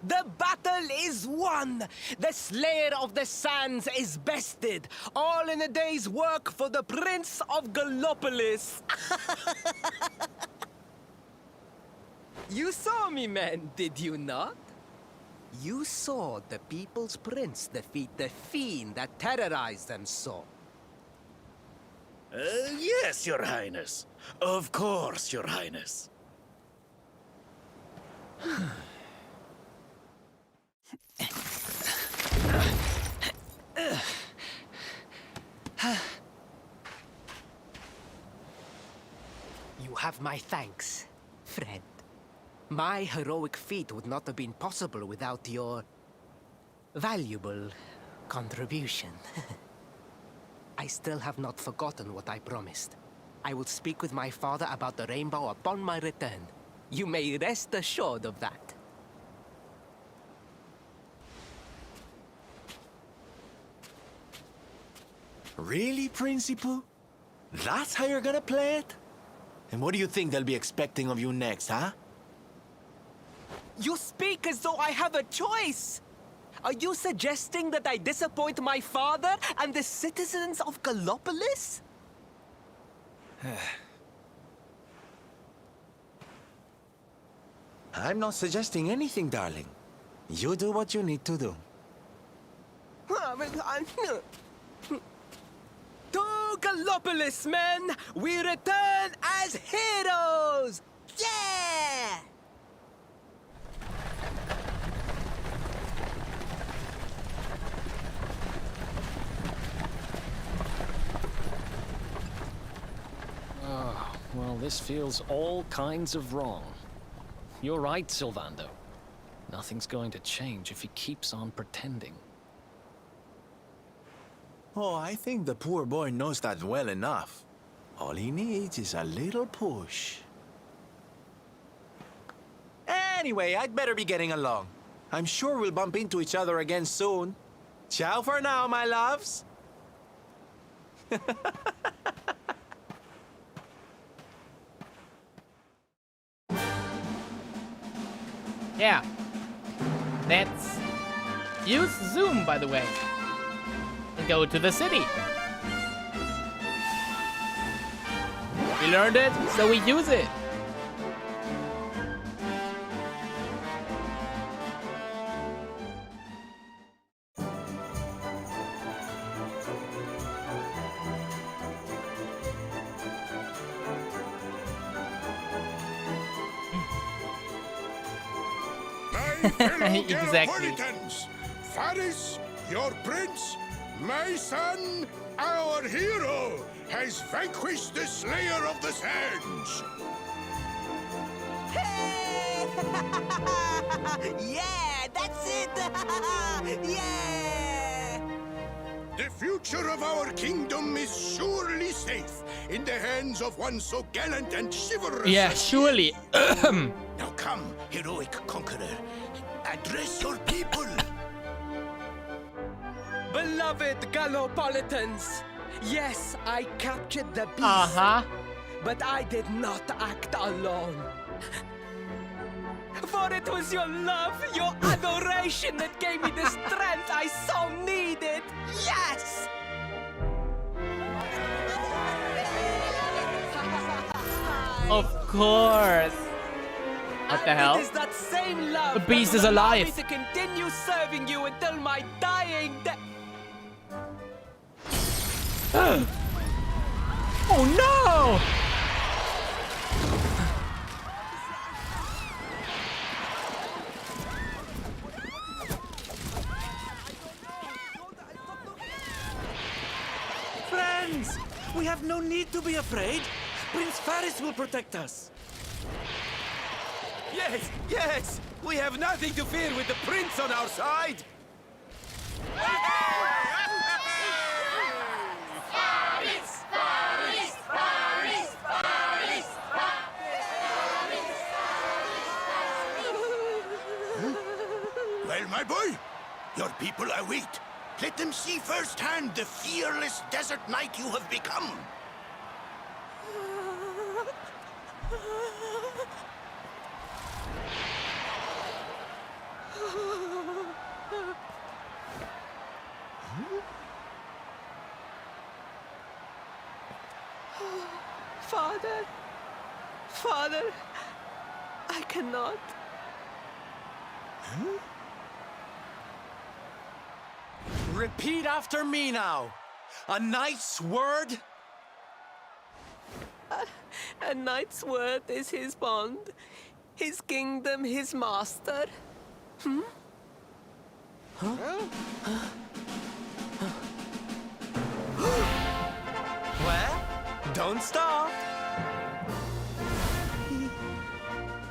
The battle is won! The Slayer of the Sands is bested! All in a day's work for the Prince of Gallopolis! You saw me, men, did you not? You saw the People's Prince defeat the fiend that terrorized them so. Yes, Your Highness. Of course, Your Highness. You have my thanks, friend. My heroic feat would not have been possible without your valuable contribution. I still have not forgotten what I promised. I will speak with my father about the rainbow upon my return. You may rest assured of that. Really, Principal? That's how you're gonna play it? And what do you think they'll be expecting of you next, huh? You speak as though I have a choice! Are you suggesting that I disappoint my father and the citizens of Gallopolis? I'm not suggesting anything, darling. You do what you need to do. To Gallopolis, men! We return as heroes! Yeah! Oh, well, this feels all kinds of wrong. You're right, Sylvando. Nothing's going to change if he keeps on pretending. Oh, I think the poor boy knows that well enough. All he needs is a little push. Anyway, I'd better be getting along. I'm sure we'll bump into each other again soon. Ciao for now, my loves. Yeah. Let's use Zoom, by the way. And go to the city. We learned it, so we use it. Exactly. Gallopolitans, Faris, your prince, my son, our hero, has vanquished the Slayer of the Sands. Hey! Yeah, that's it! Yeah! The future of our kingdom is surely safe in the hands of one so gallant and chivalrous. Yeah, as surely. Now come, heroic conqueror, address your people. Beloved Gallopolitans! Yes, I captured the beast. Uh-huh. But I did not act alone. For it was your love, your adoration that gave me the strength I so needed. Yes! Of course. What the hell? It is that same love The beast that is will allow alive. me to continue serving you until my dying day. Oh no! Friends, we have no need to be afraid. Prince Faris will protect us. Yes, yes! We have nothing to fear with the prince on our side! Well, my boy, your people await. Let them see firsthand the fearless desert knight you have become. Father, Father, I cannot. Repeat after me now. A knight's word, A knight's word is his bond, his kingdom his master. Well, don't stop.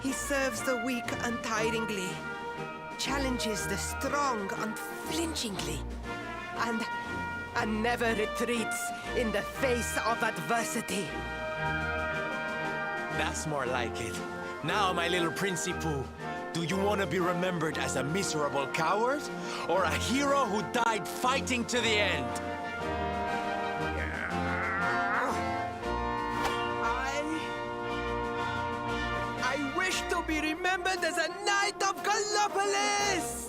He serves the weak untiringly, challenges the strong unflinchingly, and never retreats in the face of adversity. That's more like it. Now, my little Princey Pooh, do you want to be remembered as a miserable coward or a hero who died fighting to the end? I wish to be remembered as a knight of Gallopolis!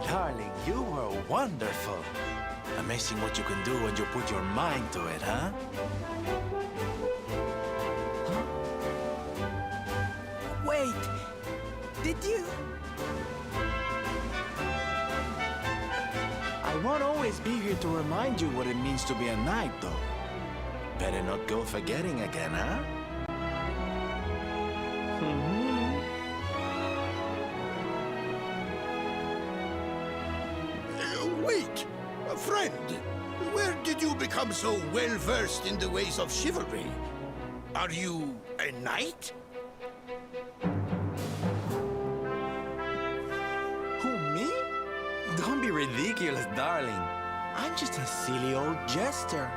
Darling, you were wonderful. Amazing what you can do when you put your mind to it, huh? Wait, did you? I won't always be here to remind you what it means to be a knight, though. Better not go forgetting again, huh? Wait! Friend, where did you become so well-versed in the ways of chivalry? Are you a knight? Who, me? Don't be ridiculous, darling. I'm just a silly old jester.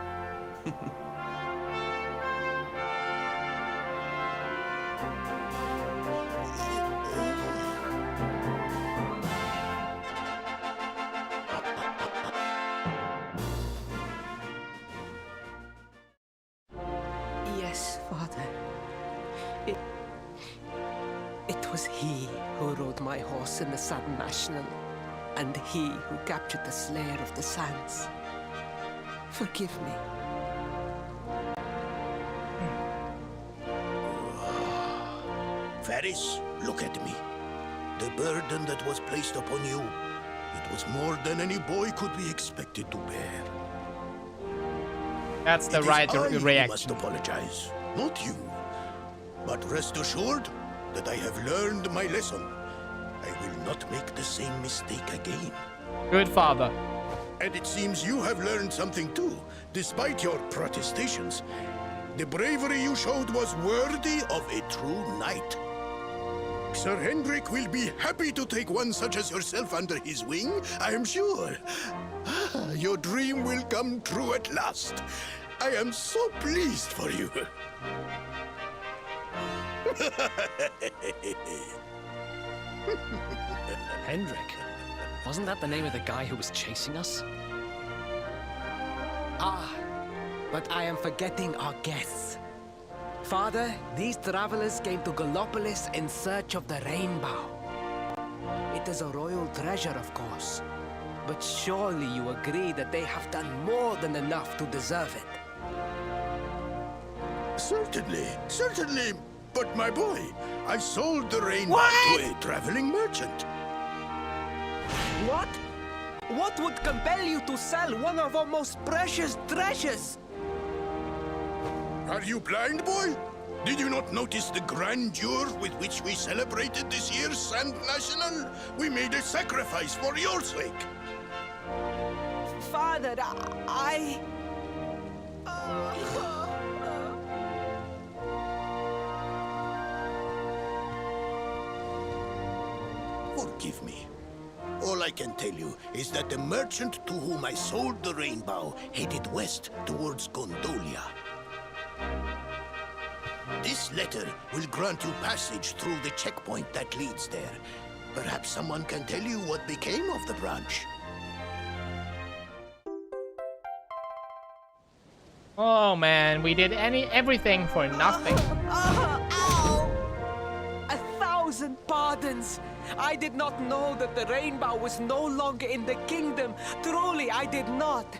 Yes, Father. It was he who rode my horse in the Sun National, and he who captured the Slayer of the Sands. Forgive me. Faris, look at me. The burden that was placed upon you, it was more than any boy could be expected to bear. That's the It is right I who reaction. must apologize, not you. But rest assured that I have learned my lesson. I will not make the same mistake again. Good father. And it seems you have learned something too, despite your protestations. The bravery you showed was worthy of a true knight. Sir Hendrik will be happy to take one such as yourself under his wing, I am sure. Your dream will come true at last. I am so pleased for you. Hendrik? Wasn't that the name of the guy who was chasing us? Ah, but I am forgetting our guests. Father, these travelers came to Gallopolis in search of the rainbow. It is a royal treasure, of course. But surely you agree that they have done more than enough to deserve it. Certainly, certainly. But my boy, I sold the rainbow to a traveling merchant. What? What would compel you to sell one of our most precious treasures? Are you blind, boy? Did you not notice the grandeur with which we celebrated this year's Sand National? We made a sacrifice for your sake. Father, I... Forgive me. All I can tell you is that the merchant to whom I sold the rainbow headed west towards Gondolia. This letter will grant you passage through the checkpoint that leads there. Perhaps someone can tell you what became of the branch. Oh man, we did everything for nothing. Ow! 1,000 pardons! I did not know that the rainbow was no longer in the kingdom. Truly, I did not.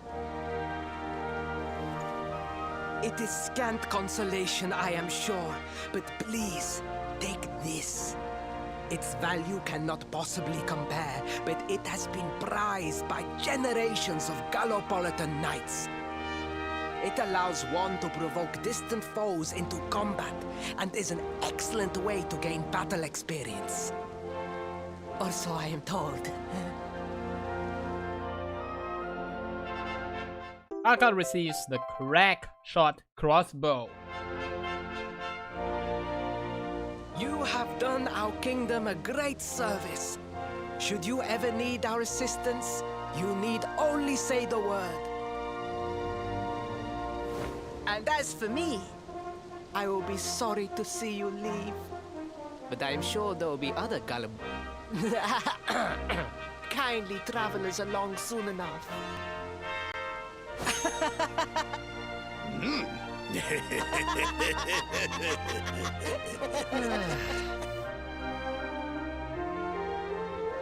It is scant consolation, I am sure. But please, take this. Its value cannot possibly compare, but it has been prized by generations of Gallopolitan knights. It allows one to provoke distant foes into combat, and is an excellent way to gain battle experience. Or so I am told. Shark-Gull receives the crack-shot crossbow. You have done our kingdom a great service. Should you ever need our assistance, you need only say the word. And as for me, I will be sorry to see you leave. But I am sure there will be other kindly travelers along soon enough.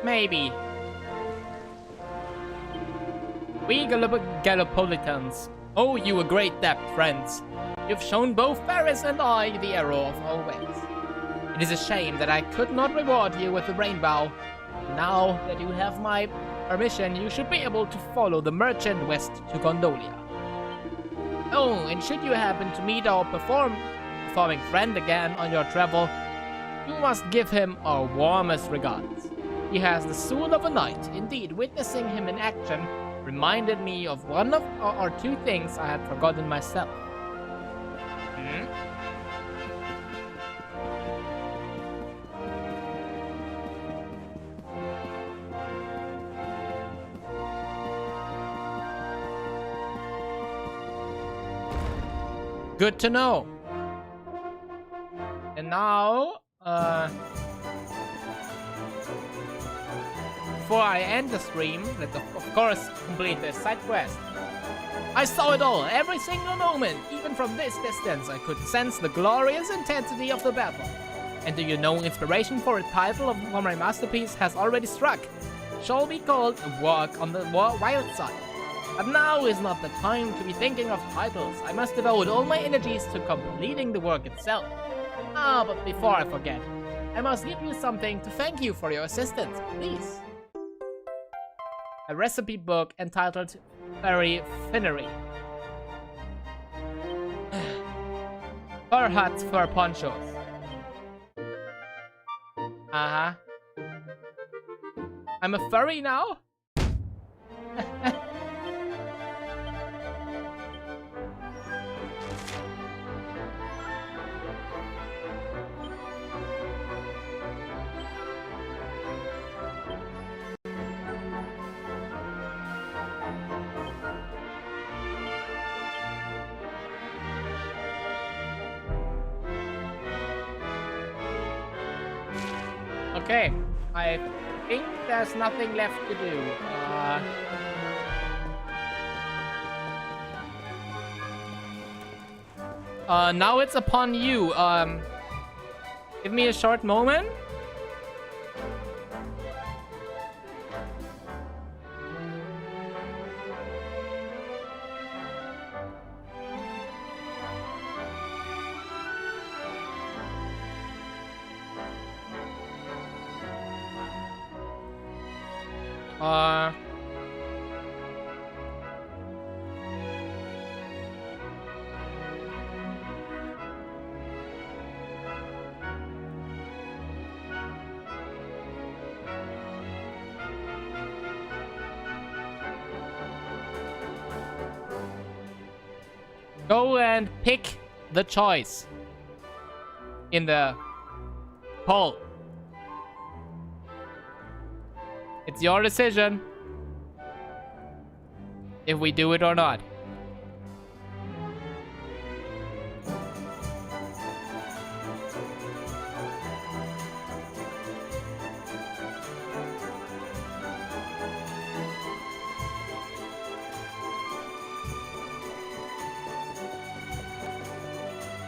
Maybe. We Gallopolitans owe you a great debt, friends. You've shown both Ferris and I the error of our ways. It is a shame that I could not reward you with the rainbow. Now that you have my permission, you should be able to follow the merchant west to Gondolia. Oh, and should you happen to meet our performing friend again on your travel, you must give him our warmest regards. He has the soul of a knight. Indeed, witnessing him in action reminded me of one of or two things I had forgotten myself. Good to know. And now, before I end the stream, let's of course complete this side quest. I saw it all, every single moment. Even from this distance, I could sense the glorious intensity of the battle. And do you know, inspiration for a title for my masterpiece has already struck. Shall be called A Walk on the Wild Side. But now is not the time to be thinking of titles. I must devote all my energies to completing the work itself. Ah, but before I forget, I must give you something to thank you for your assistance, please. A recipe book entitled Fairy Finery. Fur hats for ponchos. Uh-huh. I'm a furry now? Okay, I think there's nothing left to do. Now it's upon you. Give me a short moment. Go and pick the choice in the poll. It's your decision if we do it or not.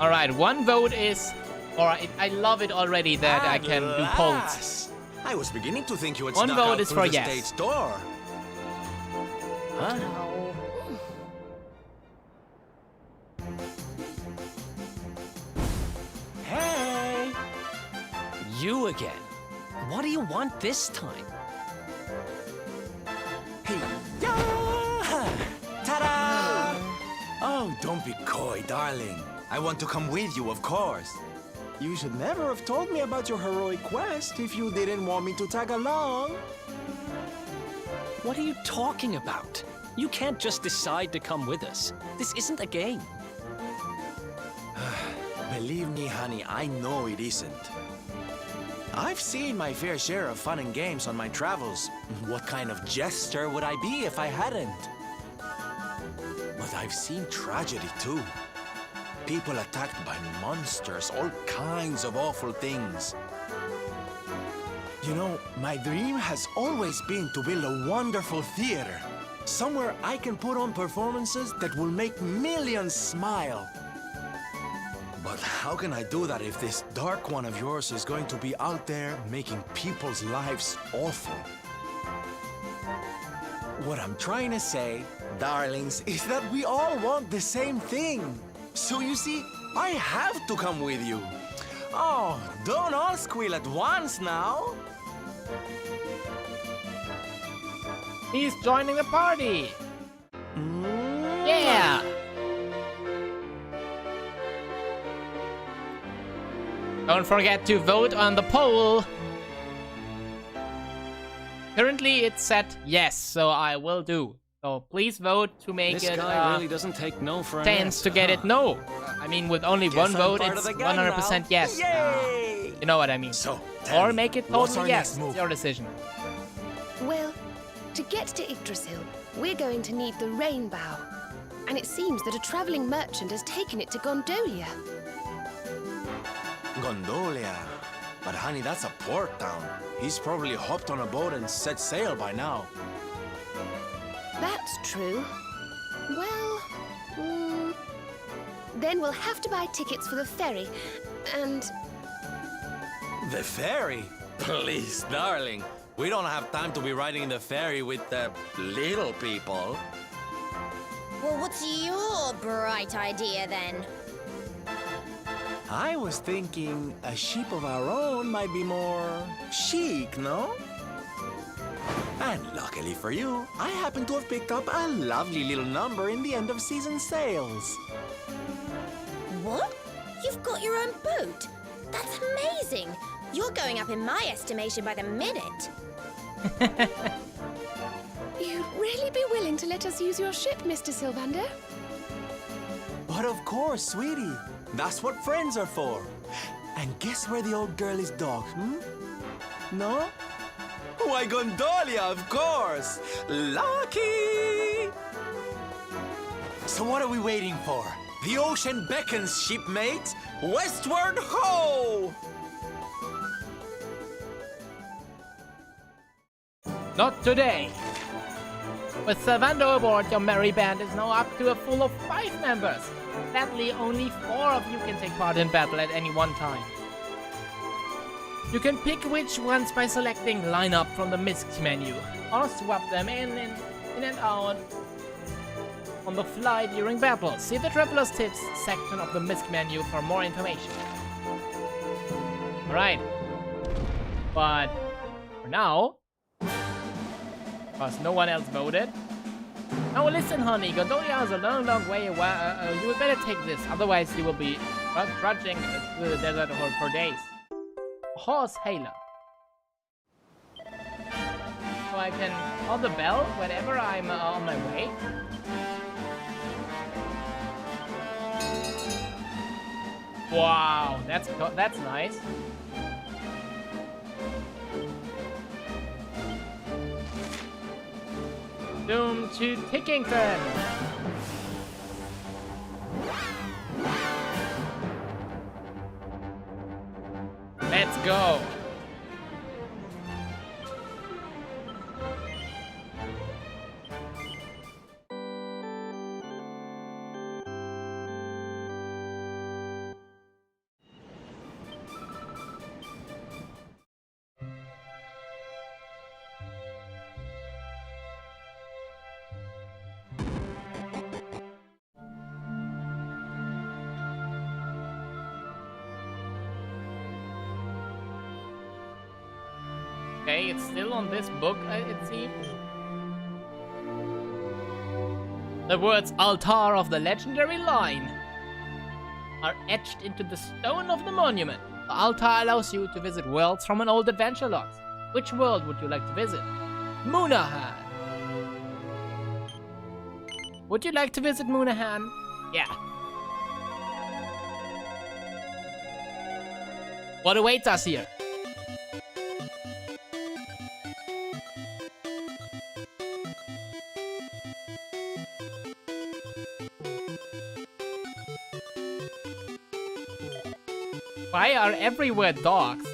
Alright, one vote is... Alright, I love it already that I can do polls. Alas! I was beginning to think you had One snuck vote out is through for the yes. stage door. Huh? Hey! You again. What do you want this time? Hey, yeah! Ta-da! Oh, don't be coy, darling. I want to come with you, of course. You should never have told me about your heroic quest if you didn't want me to tag along. What are you talking about? You can't just decide to come with us. This isn't a game. Believe me, honey, I know it isn't. I've seen my fair share of fun and games on my travels. What kind of jester would I be if I hadn't? But I've seen tragedy too. People attacked by monsters, all kinds of awful things. You know, my dream has always been to build a wonderful theater. Somewhere I can put on performances that will make millions smile. But how can I do that if this dark one of yours is going to be out there making people's lives awful? What I'm trying to say, darlings, is that we all want the same thing. So you see, I have to come with you. Oh, don't all squeal at once now. He's joining the party! Yeah! Don't forget to vote on the poll! Currently it's set yes, so I will do. So please vote to make This it guy really doesn't take no for an chance answer, to get it huh? no. I mean, with only Guess one I'm vote, part it's of the gang 100% now. yes. Yay! You know what I mean. So, tell Or me, make it what's totally our yes. next move? It's your decision. Well, to get to Yggdrasil, we're going to need the Rainbow. And it seems that a traveling merchant has taken it to Gondolia. Gondolia. But honey, that's a port town. He's probably hopped on a boat and set sail by now. That's true. Well, then we'll have to buy tickets for the ferry, and... The ferry? Please, darling. We don't have time to be riding the ferry with the little people. Well, what's your bright idea then? I was thinking a ship of our own might be more chic, no? And luckily for you, I happen to have picked up a lovely little number in the end of season sales. What? You've got your own boat? That's amazing! You're going up in my estimation by the minute. You'd really be willing to let us use your ship, Mr. Sylvander? But of course, sweetie. That's what friends are for. And guess where the old girl is docked, No? Why, Gondolia, of course! Lucky! So what are we waiting for? The ocean beckons, shipmates! Westward ho! Not today! With Sylvander aboard, your merry band is now up to a full of 5 members. Sadly, only 4 of you can take part in battle at any one time. You can pick which ones by selecting Line Up from the Misc menu, or swap them in and out on the fly during battle. See the Traveler's Tips section of the Misc menu for more information. Alright. But for now, because no one else voted. Now listen, honey, Gondolia is a long, long way away. You would better take this, otherwise you will be trudging through the desert for days. Horse hailer. So I can call the bell whenever I'm on my way. Wow, that's nice. Doom to Tickington. Let's go. Okay, it's still on this book, it seems. The words Altar of the Legendary Line are etched into the stone of the monument. The altar allows you to visit worlds from an old adventure log. Which world would you like to visit? Moonahan. Would you like to visit Moonahan? Yeah. What awaits us here? Why are everywhere dogs?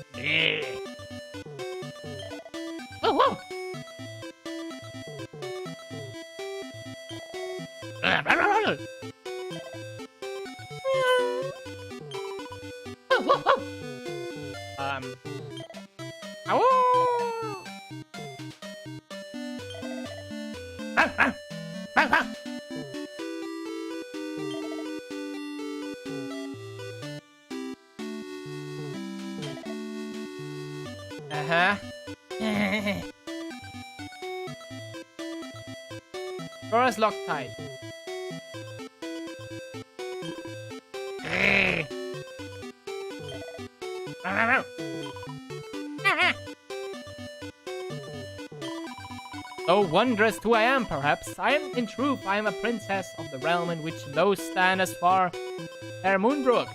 Whoa, whoa. Forest Loctite. So wondrous who I am, perhaps. In truth, I am a princess of the realm in which those stand as far as Moonbrook.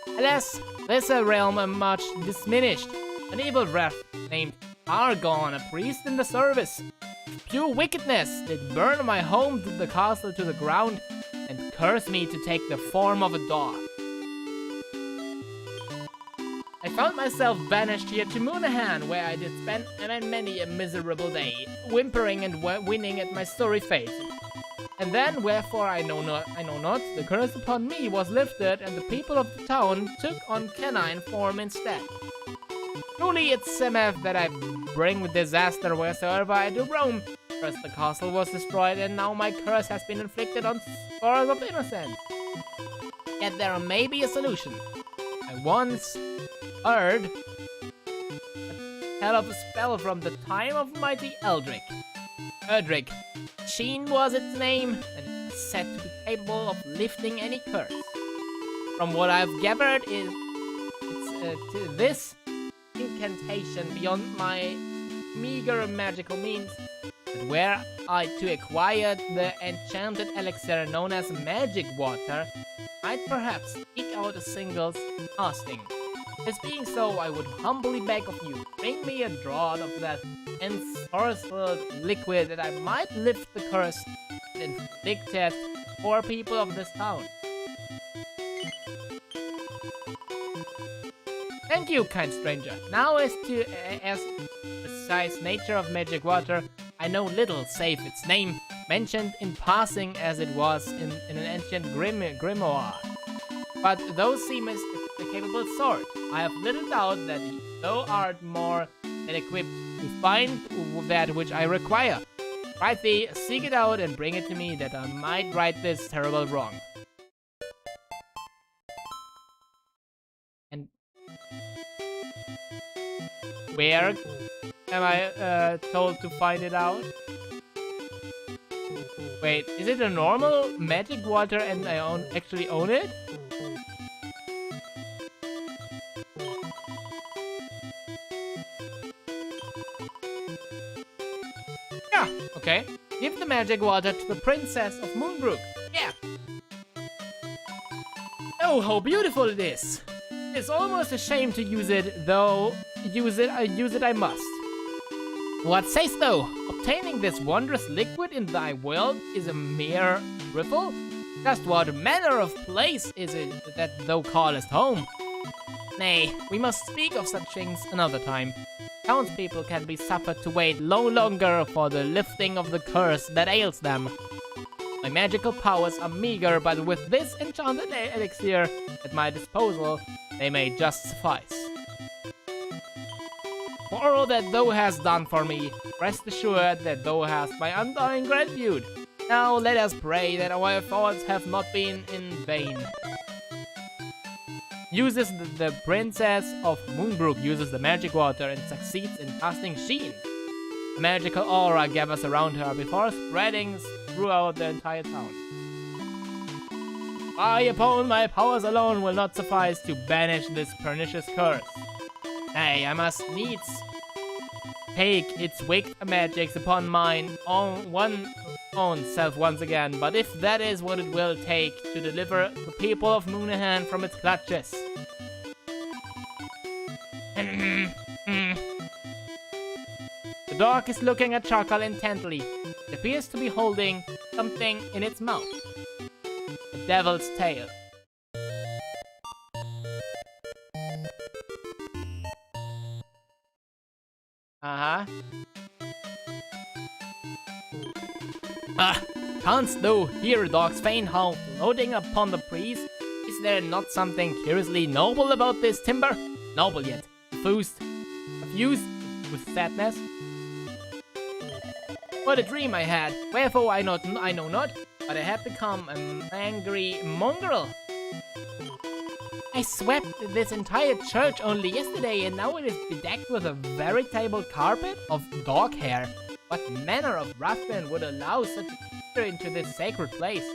Alas, this a realm much diminished. An evil wrath named Argon, a priest in the service. Pure wickedness did burn my home, the castle to the ground, and curse me to take the form of a dog. I found myself banished here to Moonahan, where I did spend many a miserable day, whimpering and winning at my sorry fate. And then, wherefore I know not, the curse upon me was lifted, and the people of the town took on canine form instead. Truly it's Semeth that I bring with disaster wheresoever I do roam. First the castle was destroyed, and now my curse has been inflicted on scores of innocents. Yet there may be a solution. I once heard a tale of a spell from the time of mighty Eldrick. Erdrick. Sheen was its name, and it is said to be capable of lifting any curse. From what I've gathered, it's this incantation beyond my meager magical means. But were I to acquire the enchanted elixir known as magic water, I'd perhaps eke out a single casting. This being so, I would humbly beg of you, bring me a draught of that ensorcelled liquid that I might lift the curse and inflict it poor people of this town. Thank you, kind stranger. Now as to precise nature of magic water, I know little save its name, mentioned in passing as it was in an ancient grimoire. But thou seemest a capable sort. I have little doubt that thou art more than equipped to find that which I require. Right thee, seek it out and bring it to me, that I might right this terrible wrong. And where am I told to find it out? Wait, is it a normal magic water and I actually own it? Yeah, okay. Give the magic water to the princess of Moonbrook. Yeah. Oh, how beautiful it is. It's almost a shame to use it, though use it I must. What sayst thou? Obtaining this wondrous liquid in thy world is a mere trifle? Just what manner of place is it that thou callest home? Nay, we must speak of such things another time. Townspeople can be suffered to wait no longer for the lifting of the curse that ails them. My magical powers are meager, but with this enchanted elixir at my disposal, they may just suffice. For all that thou hast done for me, rest assured that thou hast my undying gratitude. Now let us pray that our efforts have not been in vain. uses the Princess of Moonbrook uses the magic water and succeeds in casting Sheen. A magical aura gathers around her before spreading throughout the entire town. I upon my powers alone will not suffice to banish this pernicious curse. Nay, I must needs take its wicked magics upon mine own self once again, but if that is what it will take to deliver the people of Moonahan from its clutches. The dog is looking at Shark-Gull intently. It appears to be holding something in its mouth. A devil's tail. Uh-huh. Canst thou hear dog's faint howl floating upon the breeze? Is there not something curiously noble about this timber? Noble yet suffused with sadness? What a dream I had! Wherefore I know not, but I have become an angry mongrel. I swept this entire church only yesterday, and now it is bedecked with a veritable carpet of dog hair. What manner of ruffian would allow such a creature into this sacred place?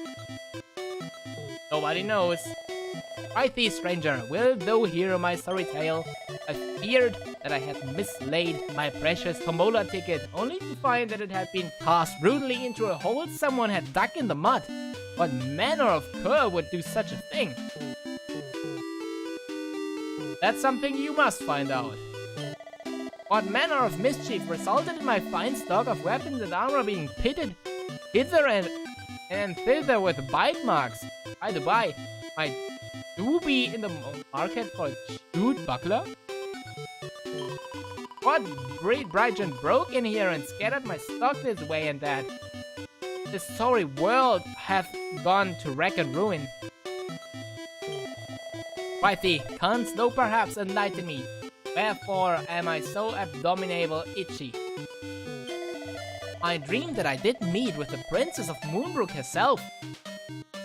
Nobody knows. Right thee, stranger, wilt thou hear my sorry tale? I feared that I had mislaid my precious tombola ticket, only to find that it had been cast rudely into a hole someone had dug in the mud. What manner of cur would do such a thing? That's something you must find out. What manner of mischief resulted in my fine stock of weapons and armor being pitted hither and thither with bite marks? By the by, I do be in the market for a chewed buckler? What great Brygen broke in here and scattered my stock this way and that? This sorry world hath gone to wreck and ruin. Right thee, canst thou perhaps enlighten me? Wherefore am I so abominable itchy? I dreamed that I did meet with the Princess of Moonbrook herself.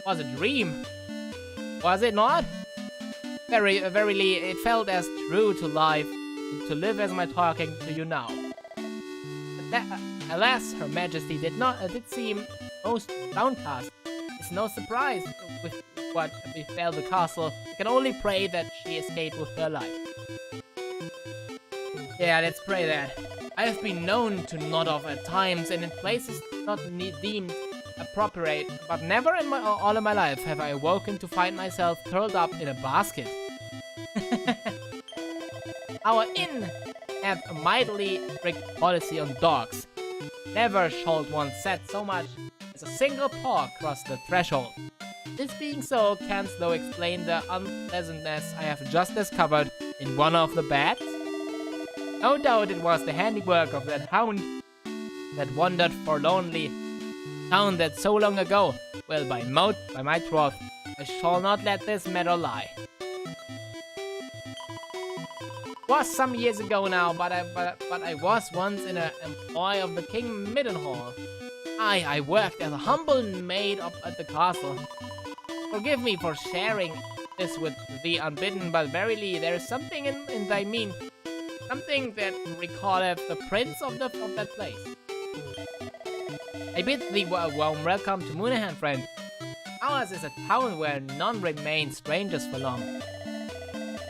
Was a dream, was it not? Verily, it felt as true to life, to live as my talking to you now. But alas, Her Majesty did seem most downcast. It's no surprise with what befell the castle. I can only pray that she escaped with her life. Yeah, let's pray that. I have been known to nod off at times and in places not deemed appropriate, but never in all of my life have I awoken to find myself curled up in a basket. Our inn hath a mightily strict policy on dogs. Never shall one set so much as a single paw across the threshold. This being so, canst thou explain the unpleasantness I have just discovered in one of the beds? No doubt it was the handiwork of that hound that wandered forlornly down that so long ago. Well, by my troth, I shall not let this matter lie. Was some years ago now, but I was once in an employ of the King Middenhall. I worked as a humble maid up at the castle. Forgive me for sharing this with thee unbidden, but verily there is something in thy mien, something that recalleth the prince of that place. I bid thee a warm welcome to Moonahan, friend. Ours is a town where none remain strangers for long.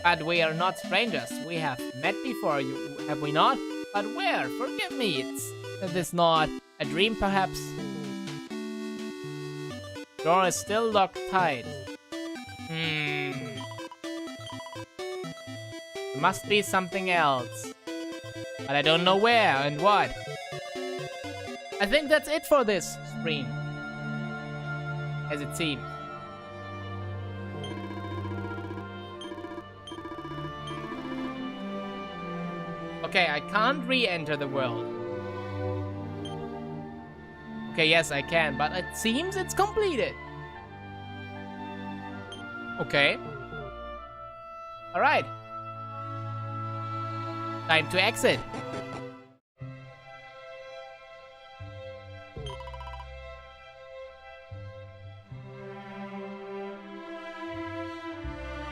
But we are not strangers. We have met before, have we not? But where? Forgive me. Is this not a dream, perhaps? Door is still locked tight. There must be something else. But I don't know where and what. I think that's it for this stream. As it seems. Okay, I can't re-enter the world. Okay, yes, I can, but it seems it's completed. Okay. Alright. Time to exit.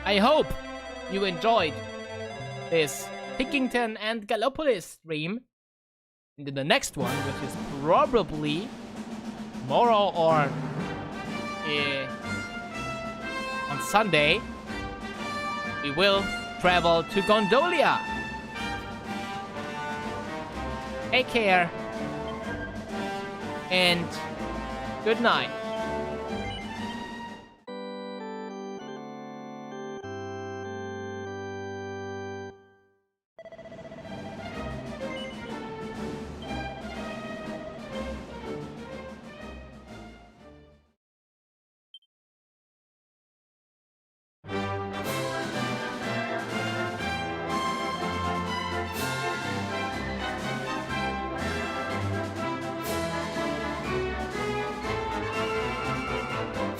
I hope you enjoyed this Pickington and Gallopolis stream. And in the next one, which is probably tomorrow or on Sunday, we will travel to Gondolia. Take care and good night.